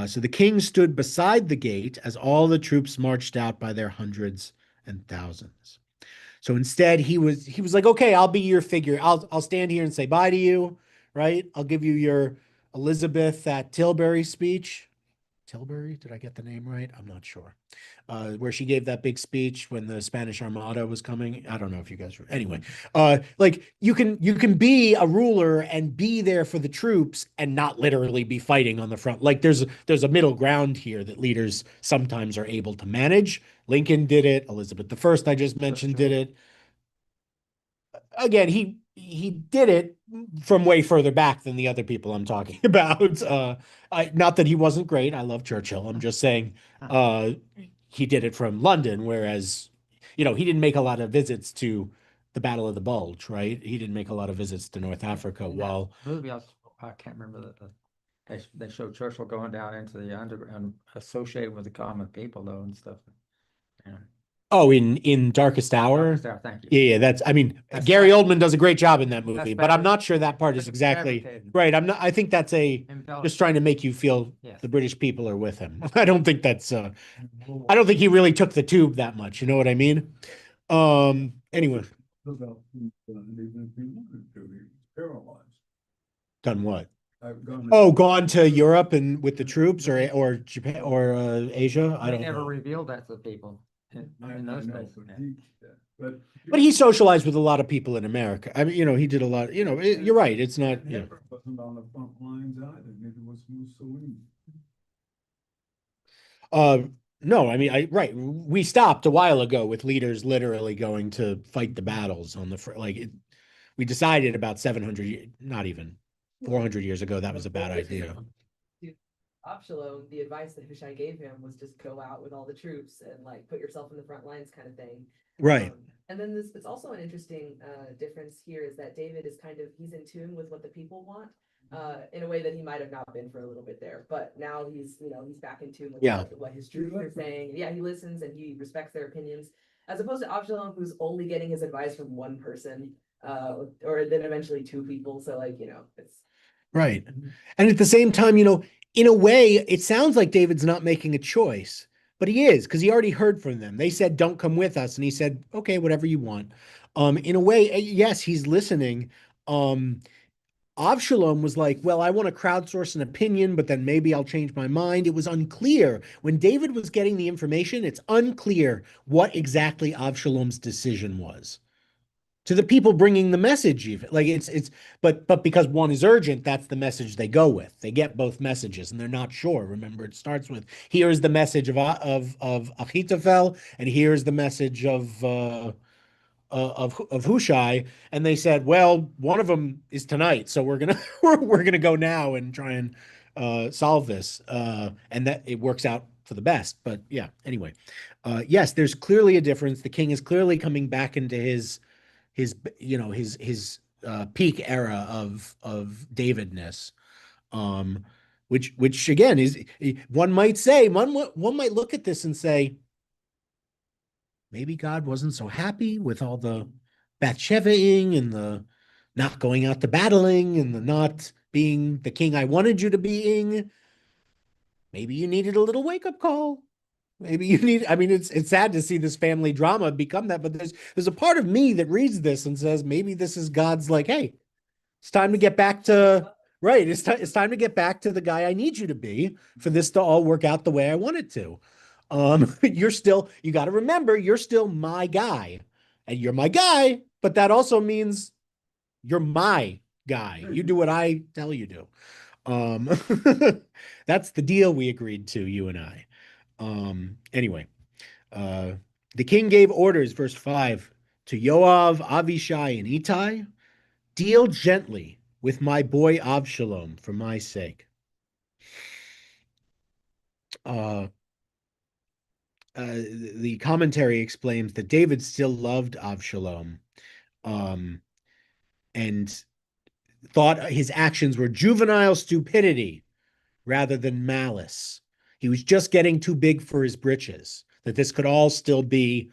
S1: So the king stood beside the gate as all the troops marched out by their hundreds and thousands. So instead, he was like, okay, I'll be your figure. I'll stand here and say bye to you, right? I'll give you your Elizabeth at Tilbury speech. Tilbury, did I get the name right? I'm not sure. Where she gave that big speech when the Spanish Armada was coming. I don't know if you guys were. Anyway, like you can be a ruler and be there for the troops and not literally be fighting on the front. Like there's a middle ground here that leaders sometimes are able to manage. Lincoln did it. Elizabeth I just mentioned did it. Again, he did it from way further back than the other people I'm talking about. Not that he wasn't great. I love Churchill. I'm just saying he did it from London, whereas, he didn't make a lot of visits to the Battle of the Bulge, right? He didn't make a lot of visits to North Africa while
S4: Movie, I can't remember they showed Churchill going down into the underground associated with the common people though and stuff. Yeah.
S1: Oh, in Darkest Hour?
S4: Thank you.
S1: Yeah, that's, I mean,
S4: That's
S1: Gary
S4: better.
S1: Oldman does a great job in that
S4: That's
S1: movie, but I'm
S4: better.
S1: not sure that part is
S4: That's
S1: exactly
S4: fabricated.
S1: right. I think that's just trying to make you feel
S4: Yes.
S1: the British people are with him. I don't think I don't think he really took the tube that much. You know what I mean? Anyway,
S2: About, even if he wanted to, he was paralyzed.
S1: done what?
S2: I've gone.
S1: Oh, gone to Europe and with the troops or Japan or Asia? I
S4: They
S1: don't
S4: never
S1: know.
S4: revealed that to people
S2: I
S4: in those
S2: know,
S4: days.
S2: but
S4: Yeah.
S1: But he socialized with a lot of people in America. I mean, he did a lot, you're right. It's not,
S2: Hitler wasn't on the front lines either, neither was Mussolini.
S1: Uh, no, I mean, right. We stopped a while ago with leaders literally going to fight the battles on the we decided about 700, not even 400 years ago, that was a bad idea.
S5: Absalom, the advice that Hushai gave him was just go out with all the troops and like put yourself in the front lines kind of thing.
S1: Right.
S5: And then it's also an interesting difference here is that David is he's in tune with what the people want in a way that he might have not been for a little bit there. But now he's back in tune with what his troops are saying. Yeah, he listens and he respects their opinions, as opposed to Absalom, who's only getting his advice from one person, or then eventually two people. So it's
S1: Right. And at the same time, in a way, it sounds like David's not making a choice, but he is, because he already heard from them. They said, don't come with us. And he said, okay, whatever you want. In a way, yes, he's listening. Avshalom was like, well, I want to crowdsource an opinion, but then maybe I'll change my mind. It was unclear. When David was getting the information, it's unclear what exactly Avshalom's decision was. To the people bringing the message, even like but because one is urgent, that's the message they go with. They get both messages and they're not sure. Remember, it starts with here is the message of Achitophel, and here's the message of Hushai, and they said, well, one of them is tonight, so we're gonna we're gonna go now and try and solve this, and that it works out for the best. But yeah, anyway, yes, there's clearly a difference. The king is clearly coming back into his peak era of Davidness, which again is one might say one might look at this and say maybe God wasn't so happy with all the Bathshevaing and the not going out to battling and the not being the king I wanted you to being. Maybe you needed a little wake-up call. Maybe you need, I mean, it's sad to see this family drama become that, but there's a part of me that reads this and says, maybe this is God's like, hey, it's time to get back to, right. It's time to get back to the guy I need you to be for this to all work out the way I want it to. You got to remember, you're still my guy and you're my guy, but that also means you're my guy. You do what I tell you to. That's the deal we agreed to, you and I. Anyway, the king gave orders, verse 5, to Joab, Avishai, and Ittai, deal gently with my boy Avshalom for my sake. The commentary explains that David still loved Avshalom, and thought his actions were juvenile stupidity rather than malice. He was just getting too big for his britches, that this could all still be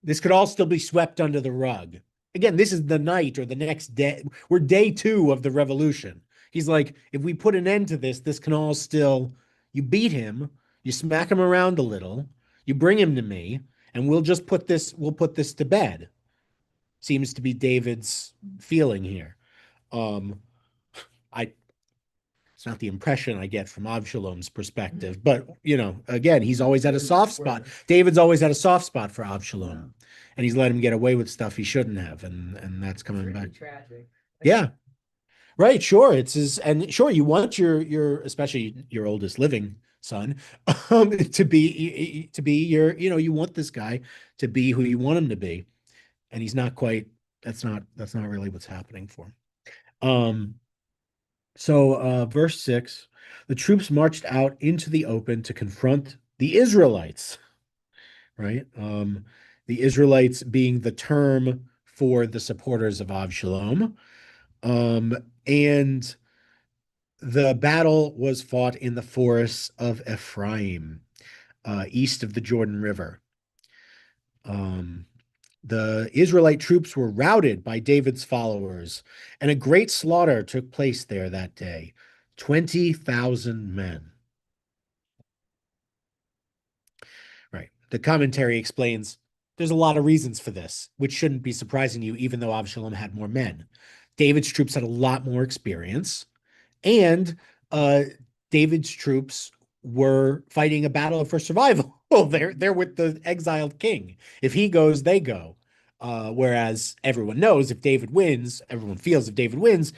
S1: swept under the rug. Again, this is the night or the next day. We're day 2 of the revolution. He's like, if we put an end to this can all still, you beat him, you smack him around a little, you bring him to me, and we'll put this to bed. Seems to be David's feeling here. It's not the impression I get from Avshalom's perspective, but again, he's always had a soft spot. David's always had a soft spot for Avshalom, and he's let him get away with stuff he shouldn't have, and that's coming
S5: really
S1: back.
S5: tragic.
S1: Yeah, right. Sure, and sure, you want your especially your oldest living son, to be your, you want this guy to be who you want him to be, and he's not quite. That's not really what's happening for him. So, verse 6, the troops marched out into the open to confront the Israelites, right? The Israelites being the term for the supporters of Avshalom. And the battle was fought in the forests of Ephraim, east of the Jordan River. The Israelite troops were routed by David's followers, and a great slaughter took place there that day. 20,000 men. Right. The commentary explains there's a lot of reasons for this, which shouldn't be surprising to you, even though Absalom had more men. David's troops had a lot more experience, and David's troops were fighting a battle for survival. Well, they're with the exiled king. If he goes, they go. Whereas everyone knows if David wins, everyone feels if David wins,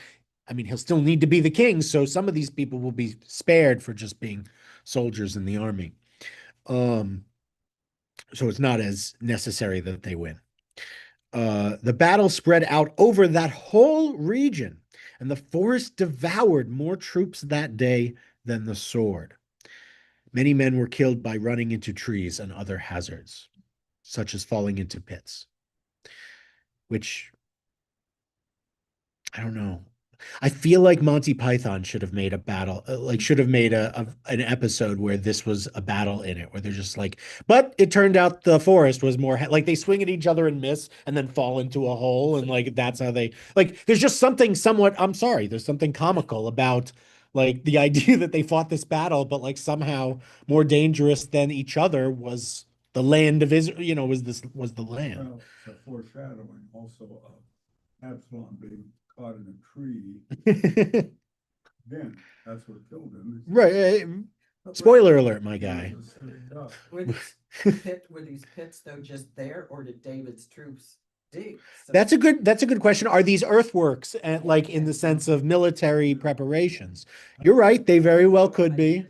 S1: I mean, he'll still need to be the king. So some of these people will be spared for just being soldiers in the army. So it's not as necessary that they win. The battle spread out over that whole region, and the forest devoured more troops that day than the sword. Many men were killed by running into trees and other hazards, such as falling into pits, which I don't know. I feel like Monty Python should have made a battle, should have made an episode where this was a battle in it, where they're just like, but it turned out the forest was more like they swing at each other and miss and then fall into a hole. And like, that's how they like, there's just something somewhat, I'm sorry, there's something comical about like the idea that they fought this battle, but like somehow more dangerous than each other was the land of Israel, was the land.
S2: Well, it's a foreshadowing also of Absalom being caught in a tree. Again, that's what killed him.
S1: Right. Spoiler alert, my guy.
S6: Were these pits though just there, or did David's troops dig?
S1: That's a good question. Are these earthworks like in the sense of military preparations? You're right, they very well could be.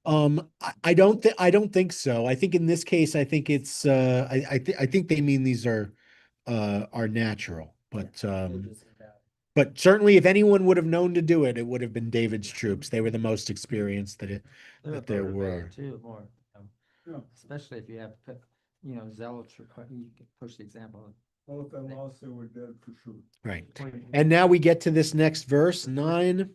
S1: I don't think so. I think in this case, I think it's I think they mean these are natural, but certainly if anyone would have known to do it, it would have been David's troops. They were the most experienced that there were.
S4: Too, more,
S2: Yeah.
S4: especially if you have, zealotry, you can push the example.
S2: Well, if they lost, they were dead for sure.
S1: Right. And now we get to this next verse, 9.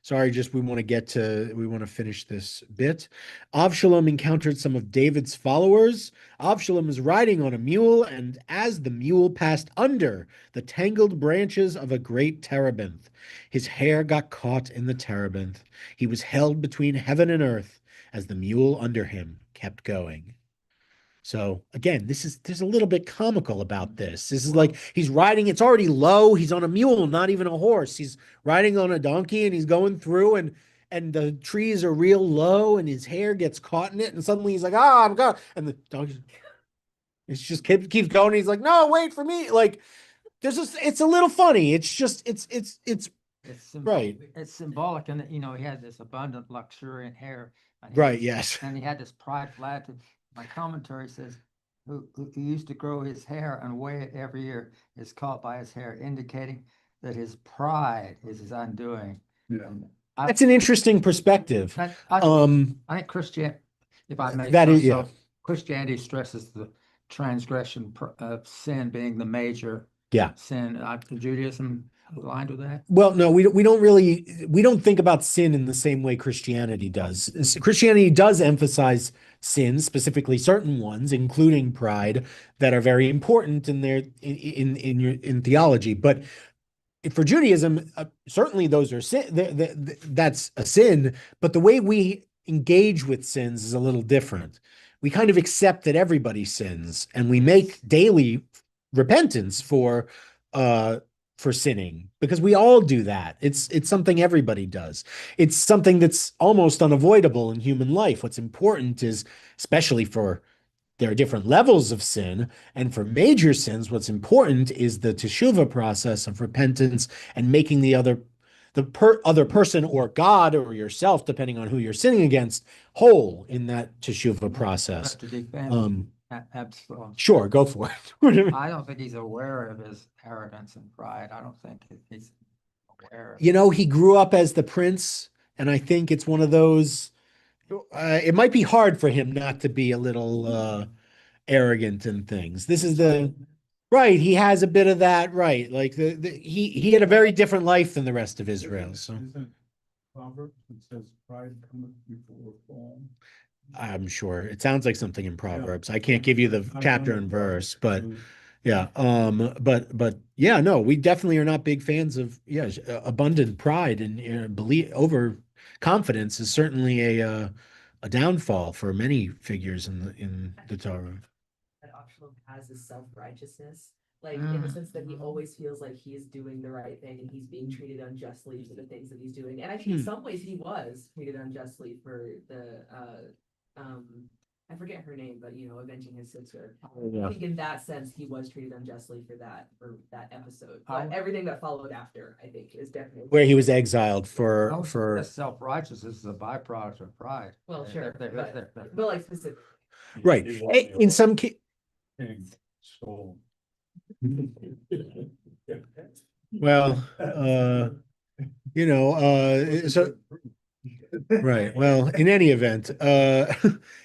S1: Sorry, we want to finish this bit. Absalom encountered some of David's followers. Absalom was riding on a mule, and as the mule passed under the tangled branches of a great terebinth, his hair got caught in the terebinth. He was held between heaven and earth as the mule under him kept going. So again, there's a little bit comical about this. This is like he's riding, it's already low. He's on a mule, not even a horse. He's riding on a donkey and he's going through and the trees are real low and his hair gets caught in it. And suddenly he's like, I'm gone. And the donkey just keeps going. He's like, no, wait for me. Like it's a little funny. It's right.
S4: It's symbolic in that, he had this abundant luxuriant hair.
S1: Right. Yes.
S4: And he had this prideful attitude. My commentary says, who used to grow his hair and weigh it every year is caught by his hair, indicating that his pride is his undoing.
S2: Yeah.
S1: That's an interesting perspective.
S4: I think Christianity, if I may
S1: that
S4: say
S1: is,
S4: so,
S1: yeah.
S4: Christianity stresses the transgression of sin being the major sin. Judaism aligned with that?
S1: Well, no, we don't think about sin in the same way Christianity does. Christianity does emphasize sins, specifically certain ones, including pride, that are very important in in theology. But for Judaism, certainly those are sin. That's a sin. But the way we engage with sins is a little different. We kind of accept that everybody sins, and we make daily repentance for sinning, because we all do that. It's something everybody does. It's something that's almost unavoidable in human life. What's important is, especially there are different levels of sin, and for major sins, what's important is the teshuvah process of repentance and making the other person or God or yourself, depending on who you're sinning against, whole in that teshuvah process.
S4: To defend Absalom.
S1: Sure, go for it.
S4: I don't think he's aware of his arrogance and pride. I don't think he's aware.
S1: He grew up as the prince, and I think it's one of those. It might be hard for him not to be a little arrogant in things. This is right. He has a bit of that, right? Like he had a very different life than the rest of Israel. So
S2: Isn't Proverbs that says pride cometh before a fall?
S1: I'm sure it sounds like something in Proverbs. I can't give you the
S2: I'm
S1: chapter
S2: the
S1: and verse, but
S2: Proverbs.
S1: yeah. But yeah, no, we definitely are not big fans of yeah, abundant pride and belief over confidence is certainly a downfall for many figures in the Torah.
S5: That Absalom has is self-righteousness, like in the sense that he always feels like he's doing the right thing and he's being treated unjustly for the things that he's doing. And I think in some ways he was treated unjustly for the I forget her name, but avenging his sister.
S1: Yeah.
S5: I think in that sense he was treated unjustly for that episode. But everything that followed after, I think, is definitely
S1: Where he was exiled
S4: Oh,
S1: for
S4: self-righteousness is a byproduct of pride.
S5: well, sure,
S4: They're-
S5: but like specific.
S1: right.
S3: He was the
S1: In some case,
S3: king, so.
S1: well, so right. Well, in any event,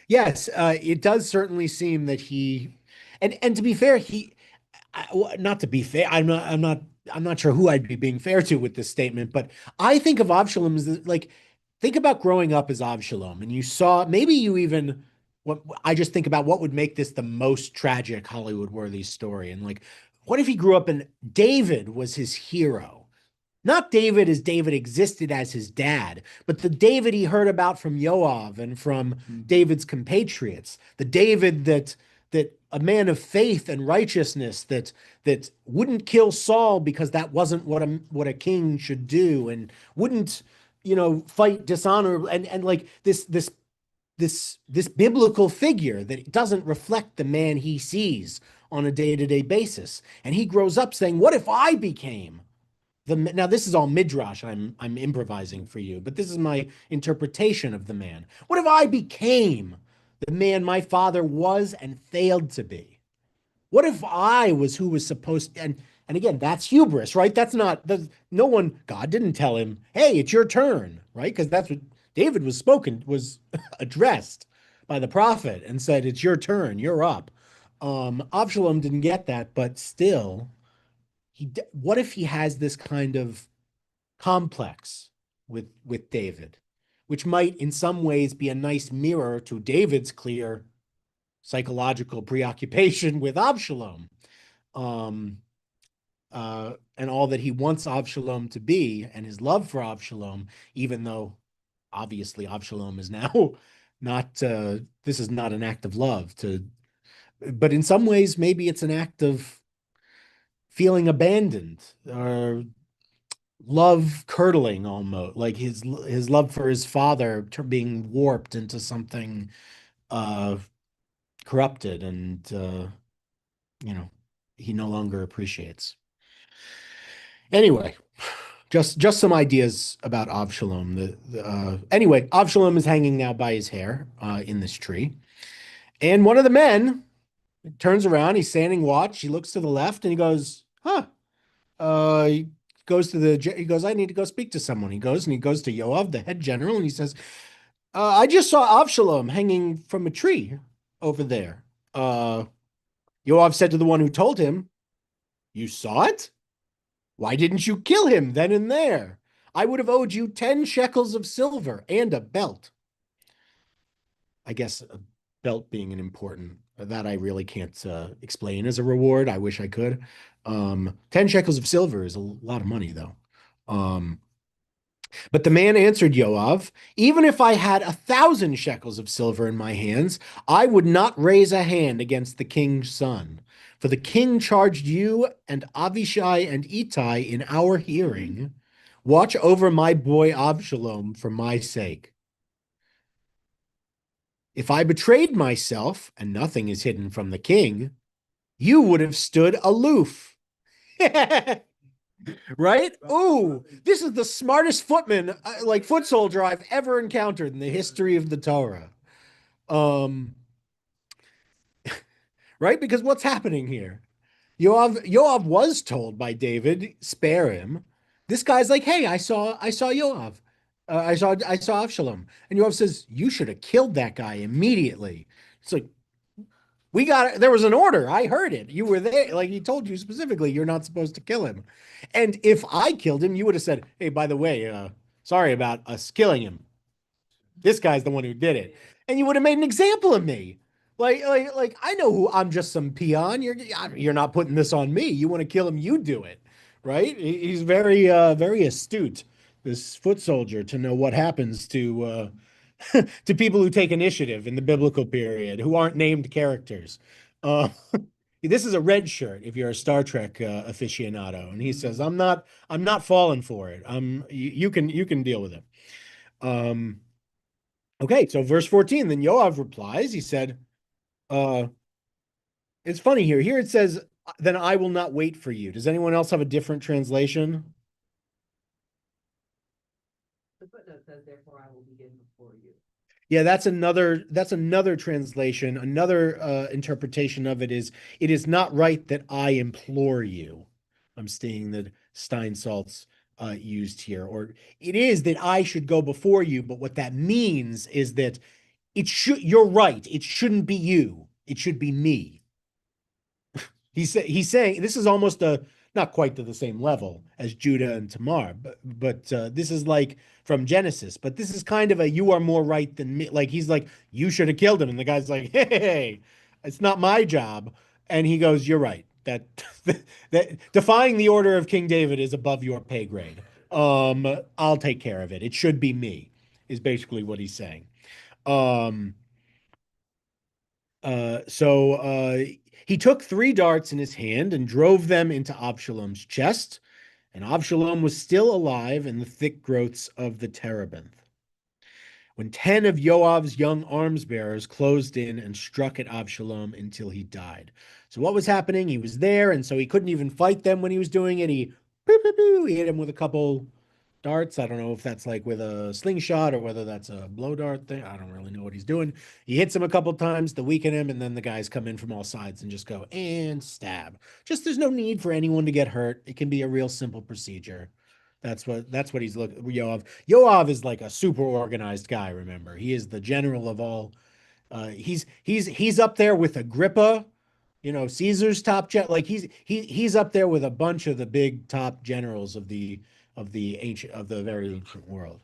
S1: yes, it does certainly seem that and to be fair, not to be fair, I'm not sure who I'd be being fair to with this statement, but I think of Avshalom as like, think about growing up as Avshalom, and you saw maybe you even. What I just think about what would make this the most tragic Hollywood worthy story, and like, what if he grew up and David was his hero? Not David as David existed as his dad, but the David he heard about from Yoav and from David's compatriots, the David that a man of faith and righteousness that wouldn't kill Saul because that wasn't what a king should do, and wouldn't fight dishonorably, and like this biblical figure that doesn't reflect the man he sees on a day-to-day basis, and he grows up saying, "What if I became?" Now this is all midrash. I'm improvising for you, but this is my interpretation of the man. What if I became the man my father was and failed to be? What if I was who was supposed to, and again, that's hubris, right? That's not no one, God didn't tell him, hey, it's your turn, right? Because that's what David was addressed by the prophet and said, it's your turn, you're up. Absalom didn't get that, but still what if he has this kind of complex with David, which might in some ways be a nice mirror to David's clear psychological preoccupation with Absalom, and all that he wants Absalom to be, and his love for Absalom, even though obviously Absalom is now not. This is not an act of love but in some ways maybe it's an act of feeling abandoned or love curdling, almost like his love for his father being warped into something uh corrupted, and you know he no longer appreciates. Anyway, just some ideas about Avshalom. Anyway, Avshalom is hanging now by his hair in this tree, and one of the men turns around. He's standing watch. He looks to the left and he goes, "Huh." He he goes, I need to go speak to someone. He goes to Yoav, the head general, and he says, I just saw Avshalom hanging from a tree over there. Yoav said to the one who told him, you saw it? Why didn't you kill him then and there? I would have owed you 10 shekels of silver and a belt. I guess a belt being an important, that I really can't explain as a reward. I wish I could. 10 shekels of silver is a lot of money, though. But the man answered Yoav, even if I had 1,000 shekels of silver in my hands, I would not raise a hand against the king's son. For the king charged you and Avishai and Ittai in our hearing. Watch over my boy Absalom for my sake. If I betrayed myself, and nothing is hidden from the king, you would have stood aloof. Right? Ooh, this is the smartest foot soldier I've ever encountered in the history of the Torah. Right? Because what's happening here? Yoav was told by David, spare him. This guy's like, hey, I saw Yoav. I saw Avshalom. And Yoav says, you should have killed that guy immediately. It's like, there was an order. I heard it. You were there. Like he told you specifically, you're not supposed to kill him. And if I killed him, you would have said, hey, by the way, sorry about us killing him. This guy's the one who did it. and you would have made an example of me. Like I know who I'm just some peon. You're not putting this on me. You want to kill him, you do it, right? He's very astute, this foot soldier, to know what happens to to people who take initiative in the biblical period who aren't named characters. Uh, this is a red shirt if you're a Star Trek aficionado, and he says, I'm not falling for it. You can deal with it." Um, okay, so verse 14, then Yoav replies, he said, uh, it's funny here. Here it says, "Then I will not wait for you." Does anyone else have a different translation?
S5: The footnote says, therefore I will begin before you.
S1: Yeah, that's another translation. Another interpretation of it is not right that I implore you. I'm seeing that Steinsaltz used here, or it is that I should go before you, but what that means is that you're right. It shouldn't be you. It should be me. He's saying this is almost not quite to the same level as Judah and Tamar, but this is like from Genesis. But this is kind of a you are more right than me. Like he's like you should have killed him, and the guy's like, hey, it's not my job, and he goes, you're right. That that defying the order of King David is above your pay grade. I'll take care of it. It should be me, is basically what he's saying. Um, so he took 3 darts in his hand and drove them into Absalom's chest, and Absalom was still alive in the thick growths of the terebinth. When 10 of Joab's young arms bearers closed in and struck at Absalom until he died. So what was happening? He was there, and so he couldn't even fight them when he was doing it. He hit him with a couple darts. I don't know if that's like with a slingshot or whether that's a blow dart thing. I don't really know what he's doing. He hits him a couple times to weaken him, and then the guys come in from all sides and just go and stab. Just there's no need for anyone to get hurt. It can be a real simple procedure. That's what he's looking. Yoav is like a super organized guy. Remember, he is the general of all. He's up there with Agrippa, Caesar's top jet. Like he's up there with a bunch of the big top generals of the very ancient world.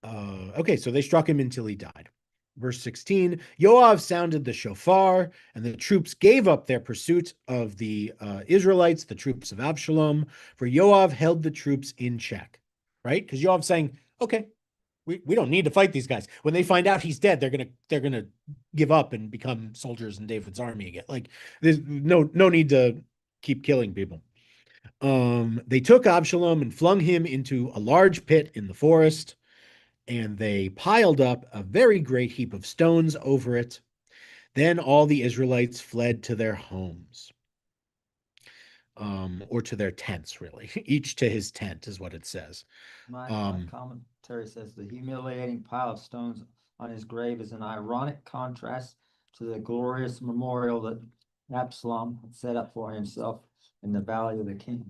S1: Okay, so they struck him until he died. Verse 16, Yoav sounded the shofar, and the troops gave up their pursuit of the Israelites, the troops of Absalom, for Yoav held the troops in check, right? Because Yoav's saying, okay, we don't need to fight these guys. When they find out he's dead, they're gonna give up and become soldiers in David's army again. Like there's no need to keep killing people. They took Absalom and flung him into a large pit in the forest, and they piled up a very great heap of stones over it. Then all the Israelites fled to their homes, or to their tents, really. Each to his tent is what it says.
S4: My commentary says the humiliating pile of stones on his grave is an ironic contrast to the glorious memorial that Absalom had set up for himself in the Valley of the King.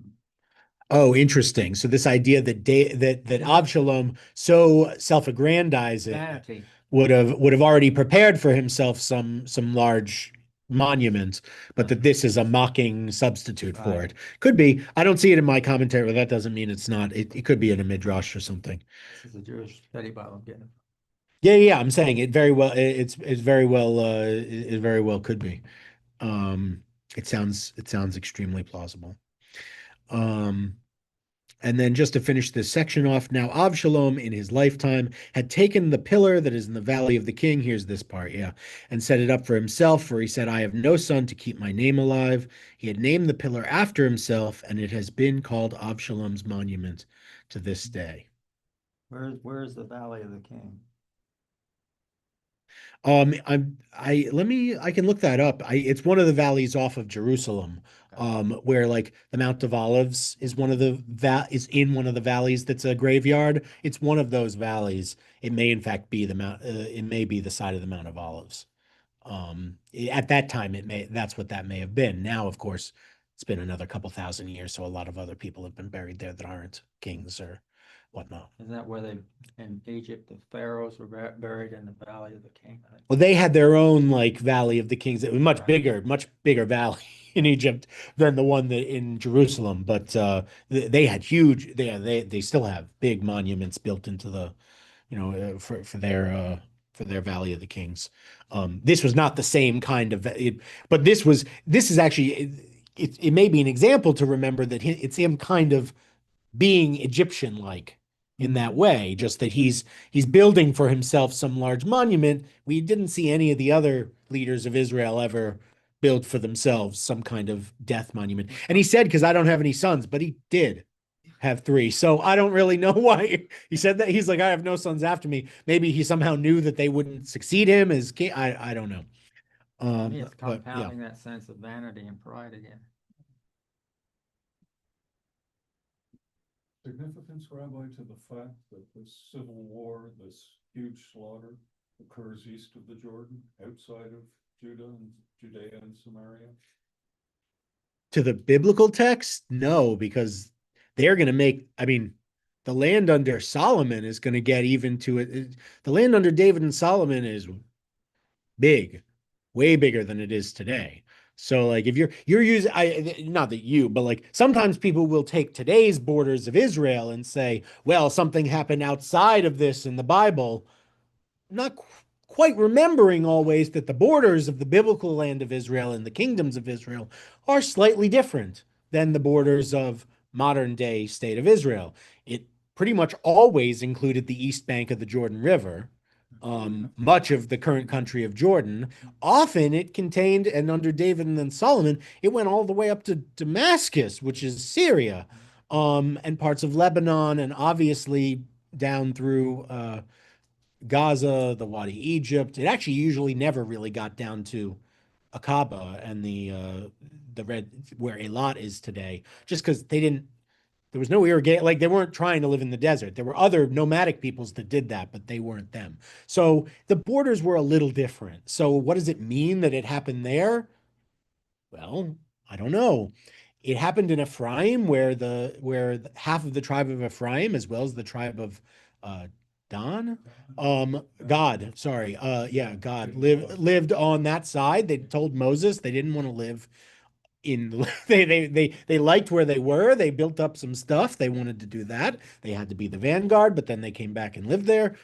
S1: Oh, interesting. So this idea that Absalom, so self-aggrandizing,
S4: Vanity.
S1: would have already prepared for himself some large monument, but that this is a mocking substitute for it. Could be. I don't see it in my commentary, but that doesn't mean it's not. It could be in a midrash or something.
S4: This is a Jewish study Bible I'm getting.
S1: Yeah. I'm saying it very well. It's very well. It very well could be. It sounds extremely plausible. And then just to finish this section off, now Avshalom in his lifetime had taken the pillar that is in the Valley of the King, here's this part, yeah, and set it up for himself, for he said, I have no son to keep my name alive. He had named the pillar after himself, and it has been called Avshalom's monument to this day.
S4: Where's the Valley of the King?
S1: I can look that up. It's one of the valleys off of Jerusalem, where like the Mount of Olives is is in one of the valleys that's a graveyard. It's one of those valleys. It may in fact be it may be the side of the Mount of Olives. At that time, that's what that may have been. Now, of course, it's been another couple thousand years, so a lot of other people have been buried there that aren't kings or whatnot.
S4: Isn't that where in Egypt, the pharaohs were buried in the Valley of the King?
S1: Well, they had their own like Valley of the Kings. It was much bigger valley in Egypt than the one that in Jerusalem. But they had huge. They still have big monuments built into the for their Valley of the Kings. This was not the same kind of but this is actually it may be an example to remember that it's him kind of being Egyptian like in that way, just that he's building for himself some large monument. We didn't see any of the other leaders of Israel ever build for themselves some kind of death monument. And he said, because I don't have any sons, but he did have three. So I don't really know why he said that. He's like, I have no sons after me. Maybe he somehow knew that they wouldn't succeed him as king. I don't know.
S4: To me, it's
S1: But yeah.
S4: compounding that sense of vanity and pride again.
S3: Significance, Rabbi, to the fact that this civil war, this huge slaughter occurs east of the Jordan, outside of Judea and Samaria?
S1: To the biblical text, no, because they're going to make, I mean, the land under Solomon is going to get even to it. The land under David and Solomon is big, way bigger than it is today. So like if you're using, not that you, but like sometimes people will take today's borders of Israel and say, well, something happened outside of this in the Bible, not quite remembering always that the borders of the biblical land of Israel and the kingdoms of Israel are slightly different than the borders of modern day state of Israel. It pretty much always included the east bank of the Jordan River, much of the current country of Jordan. Often it contained, and under David and then Solomon, it went all the way up to Damascus, which is Syria, and parts of Lebanon, and obviously down through Gaza, the Wadi Egypt. It actually usually never really got down to Aqaba and the red where Eilat is today, just because they didn't. There was no irrigation, like they weren't trying to live in the desert. There were other nomadic peoples that did that, but they weren't them. So the borders were a little different. So what does it mean that it happened there? Well, I don't know. It happened in Ephraim, where half of the tribe of Ephraim, as well as the tribe of Dan, God, sorry, yeah, God lived on that side. They told Moses they didn't want to live in they liked where they were. They built up some stuff. They wanted to do that. They had to be the vanguard, but then they came back and lived there.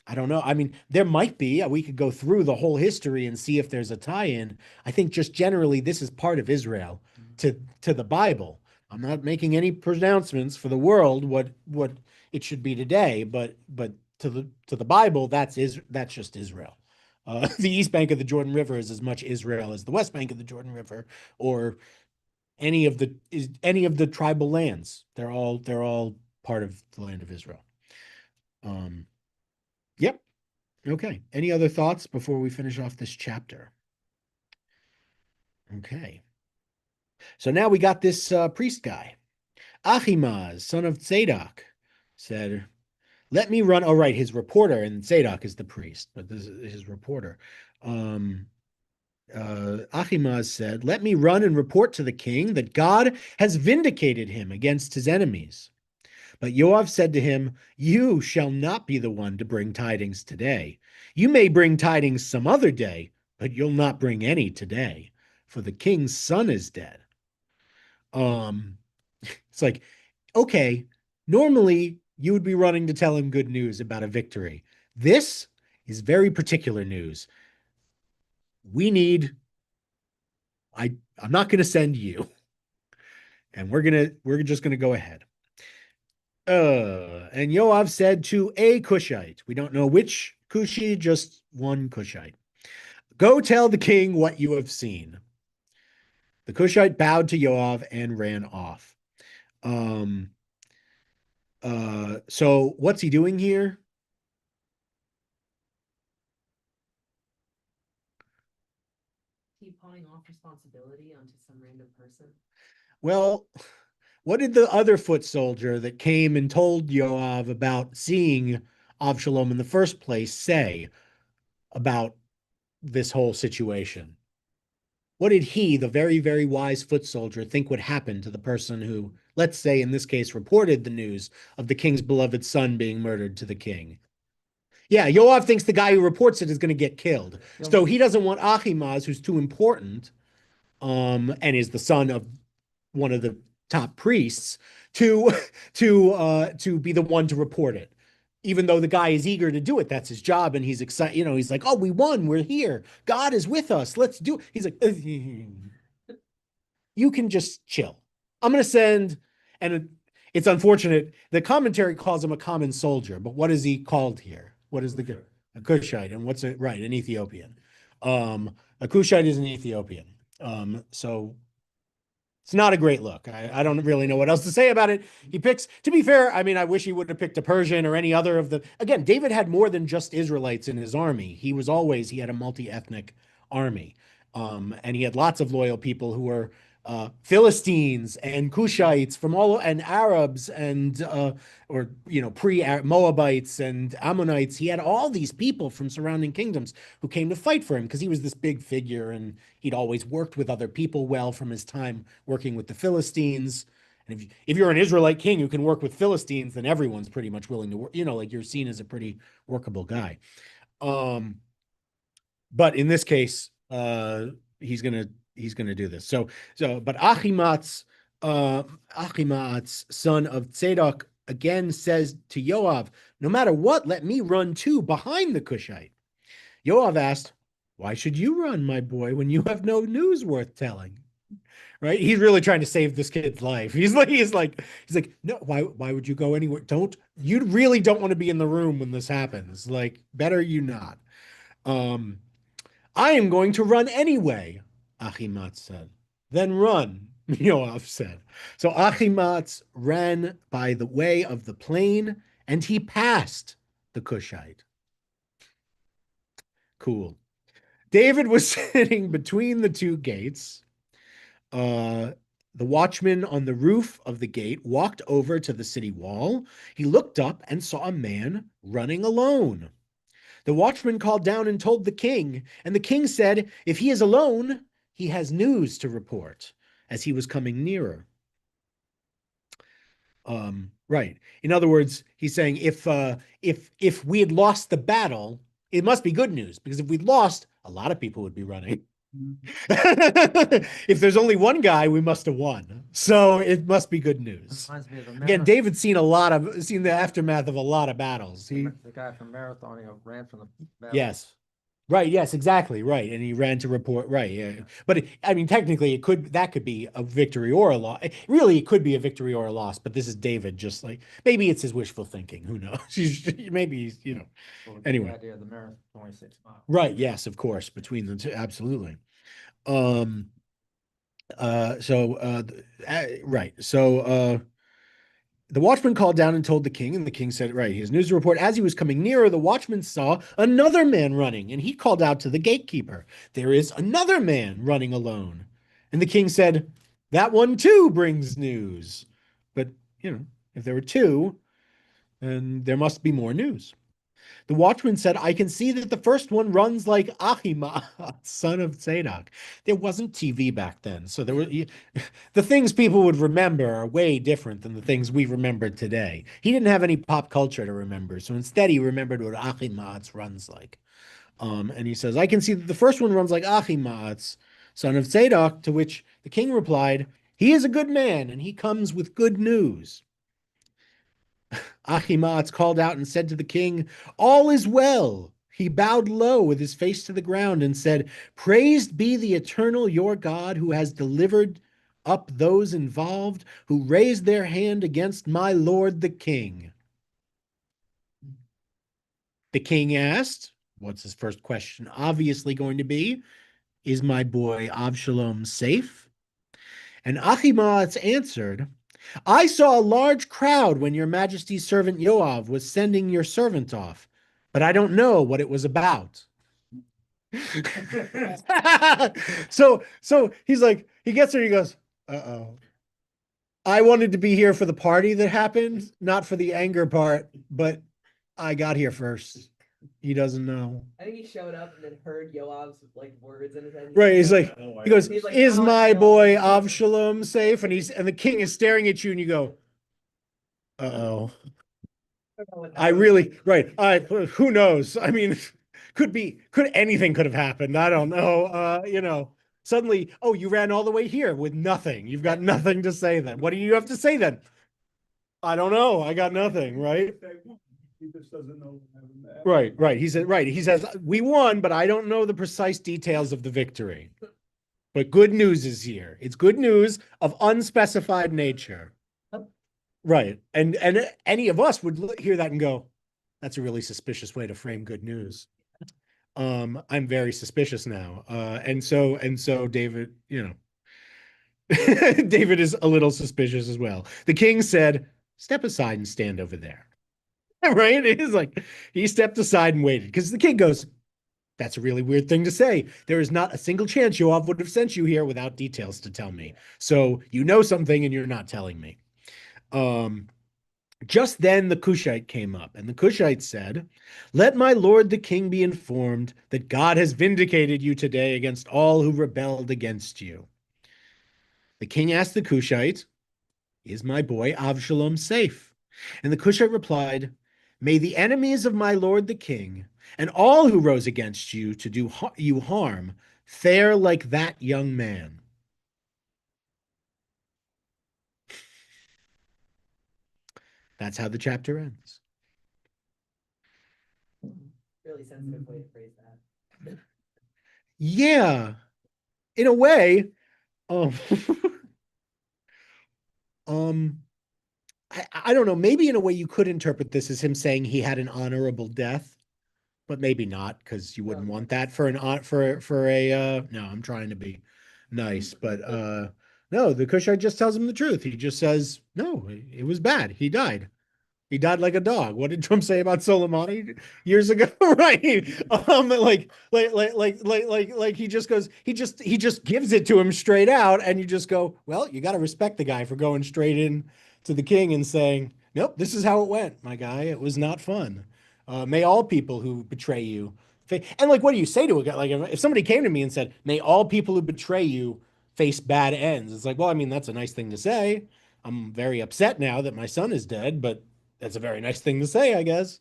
S1: I don't know. I mean, there might be. We could go through the whole history and see if there's a tie-in. I think just generally this is part of Israel to the Bible. I'm not making any pronouncements for the world what it should be today, but to the Bible, that's just Israel. The east bank of the Jordan River is as much Israel as the west bank of the Jordan River, or any of the tribal lands. They're all part of the land of Israel. Yep. Okay. Any other thoughts before we finish off this chapter? Okay. So now we got this priest guy. Ahimaaz, son of Zadok, said, let me run. Oh, right. His reporter, and Zadok is the priest, but this is his reporter. Ahimaaz said, let me run and report to the king that God has vindicated him against his enemies. But Yoav said to him, you shall not be the one to bring tidings today. You may bring tidings some other day, but you'll not bring any today, for the king's son is dead. It's like, okay, normally you would be running to tell him good news about a victory. This is very particular news. I'm not going to send you. And we're just going to go ahead. And Yoav said to a Cushite, we don't know which Cushi, just one Cushite, go tell the king what you have seen. The Cushite bowed to Yoav and ran off. So what's he doing here?
S5: He pawning off responsibility onto some random person.
S1: Well, what did the other foot soldier that came and told Yoav about seeing Avshalom in the first place say about this whole situation? What did he, the very, very wise foot soldier, think would happen to the person who, let's say in this case, reported the news of the king's beloved son being murdered to the king? Yeah, Yoav thinks the guy who reports it is going to get killed. So he doesn't want Ahimaaz, who's too important, and is the son of one of the top priests, to be the one to report it. even though the guy is eager to do it, that's his job, and he's excited. He's like, "Oh, we won. We're here. God is with us. Let's do." He's like, "You can just chill. I'm going to send." And it's unfortunate. The commentary calls him a common soldier, but what is he called here? What is the a Cushite? And what's it? Right, an Ethiopian. A Cushite is an Ethiopian. So it's not a great look. I don't really know what else to say about it. He picks, to be fair, I mean, I wish he would have picked a Persian or any other of the, again, David had more than just Israelites in his army. He had a multi-ethnic army. And he had lots of loyal people who were Philistines and Cushites from all, and Arabs and, pre-Moabites and Ammonites. He had all these people from surrounding kingdoms who came to fight for him because he was this big figure and he'd always worked with other people well from his time working with the Philistines. And if you're an Israelite king who can work with Philistines, then everyone's pretty much willing to work, like you're seen as a pretty workable guy. But in this case, he's gonna do this. But Achimaat's son of Tzadok again says to Yoav, "No matter what, let me run too behind the Cushite." Yoav asked, "Why should you run, my boy, when you have no news worth telling?" Right? He's really trying to save this kid's life. He's like, no, why would you go anywhere? You really don't want to be in the room when this happens. Like, better you not. I am going to run anyway, Achimaat said. Then run, Yoav said. So Achimaat ran by the way of the plain, and he passed the Cushite. Cool. David was sitting between the two gates. The watchman on the roof of the gate walked over to the city wall. He looked up and saw a man running alone. The watchman called down and told the king, and the king said, "If he is alone, he has news to report," as he was coming nearer. Right. In other words, he's saying if we had lost the battle, it must be good news, because if we'd lost, a lot of people would be running. If there's only one guy, we must have won. So it must be good news. Again, David's seen the aftermath of a lot of battles.
S4: The guy from Marathon, ran from the battle.
S1: Yes. Right. Yes, exactly. Right. And he ran to report. Right. Yeah. But I mean, technically that could be a victory or a loss. Really, it could be a victory or a loss, but this is David, just like, maybe it's his wishful thinking. Who knows? Maybe he's, anyway.
S4: The idea of the marathon, 26 miles.
S1: Right. Yes, of course. Between the two. Absolutely. Right. So, the watchman called down and told the king, and the king said, right, his news report. As he was coming nearer, the watchman saw another man running, and he called out to the gatekeeper, "There is another man running alone." And the king said, "That one too brings news." But, if there were two, then there must be more news. The watchman said, "I can see that the first one runs like Ahimaaz, son of Tzadok." There wasn't TV back then, so the things people would remember are way different than the things we remember today. He didn't have any pop culture to remember, so instead he remembered what Ahimaaz runs like. And he says, "I can see that the first one runs like Ahimaaz, son of Tzadok," to which the king replied, "He is a good man, and he comes with good news." Ahimaaz called out and said to the king, "All is well." He bowed low with his face to the ground and said, "Praised be the eternal your God, who has delivered up those involved who raised their hand against my lord the king." The king asked, what's his first question obviously going to be? Is my boy Avshalom safe? And Ahimaaz answered, "I saw a large crowd when your majesty's servant Yoav was sending your servant off, but I don't know what it was about." So he's like, he gets there, he goes, "Uh-oh. I wanted to be here for the party that happened, not for the anger part, but I got here first." He doesn't know.
S5: I think he showed up and then heard Yoav's words in his head.
S1: Right, he's like, he goes,
S5: He's like,
S1: "Is
S5: "Oh,
S1: my
S5: no."
S1: boy Avshalom safe?" And the king is staring at you, and you go, "Uh-oh." Who knows? I mean, anything could have happened. I don't know. Suddenly, oh, you ran all the way here with nothing. You've got nothing to say then. What do you have to say then? I don't know. I got nothing, right?
S2: He just doesn't know what happened after.
S1: Right. He said, right. He says, we won, but I don't know the precise details of the victory. But good news is here. It's good news of unspecified nature. Right. And any of us would hear that and go, that's a really suspicious way to frame good news. I'm very suspicious now. And so David, David is a little suspicious as well. The king said, step aside and stand over there. Right? It is like he stepped aside and waited because the king goes, that's a really weird thing to say. There is not a single chance Yoav would have sent you here without details to tell me. So you know something and you're not telling me. Just then the Cushite came up, and the Cushite said, let my lord the king be informed that God has vindicated you today against all who rebelled against you. The king asked the Cushite, is my boy Avshalom safe? And the Cushite replied, may the enemies of my lord the king and all who rose against you to do you harm fare like that young man. That's how the chapter ends.
S5: Really sensitive way to phrase that.
S1: Yeah, in a way. Um, I don't know. Maybe in a way you could interpret this as him saying he had an honorable death, but maybe not because you wouldn't want that for a. No, I'm trying to be nice, but no, the Cushite just tells him the truth. He just says no, it was bad. He died. He died like a dog. What did Trump say about Soleimani years ago? Right. Like he just goes, he just gives it to him straight out, and you just go, well, you got to respect the guy for going straight in to the king and saying, nope, this is how it went, my guy. It was not fun. May all people who betray you, and like, what do you say to a guy? Like, if somebody came to me and said, may all people who betray you face bad ends, it's like, well, I mean, that's a nice thing to say. I'm very upset now that my son is dead, but that's a very nice thing to say, I guess.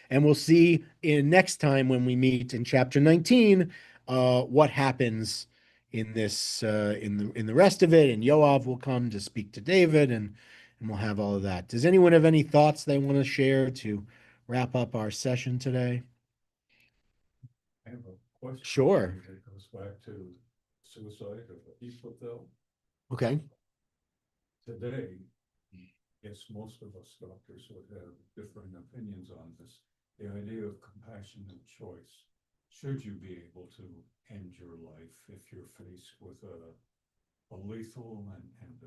S1: And we'll see in next time when we meet in chapter 19 what happens in this in the rest of it. And Yoav will come to speak to David, and we'll have all of that. Does anyone have any thoughts they want to share to wrap up our session today?
S3: I have a question.
S1: Sure.
S3: It goes back to suicide of Ephrathel.
S1: Okay.
S3: Today, yes, most of us doctors would have differing opinions on this. The idea of compassionate choice. Should you be able to end your life if you're faced with a lethal and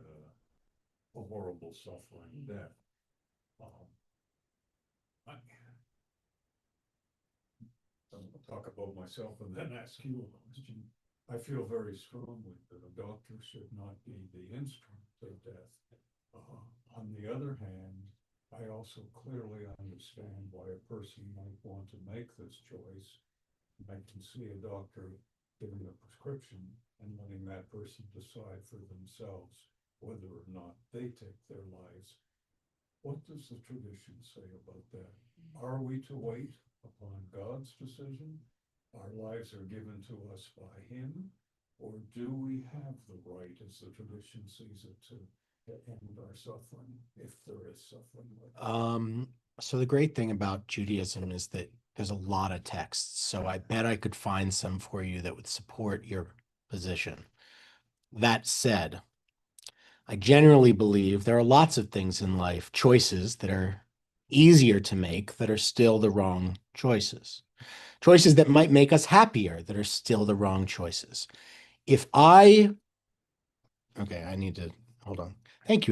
S3: a horrible suffering death? I'll talk about myself and then ask you a question. I feel very strongly that a doctor should not be the instrument of death. On the other hand, I also clearly understand why a person might want to make this choice. I can see a doctor giving a prescription and letting that person decide for themselves whether or not they take their lives. What does the tradition say about that? Are we to wait upon God's decision? Our lives are given to us by Him, or do we have the right, as the tradition sees it, to end our suffering, if there is suffering?
S1: So the great thing about Judaism is that there's a lot of texts. So I bet I could find some for you that would support your position. That said, I generally believe there are lots of things in life, choices that are easier to make that are still the wrong choices. Choices that might make us happier that are still the wrong choices. Okay, I need to hold on. Thank you.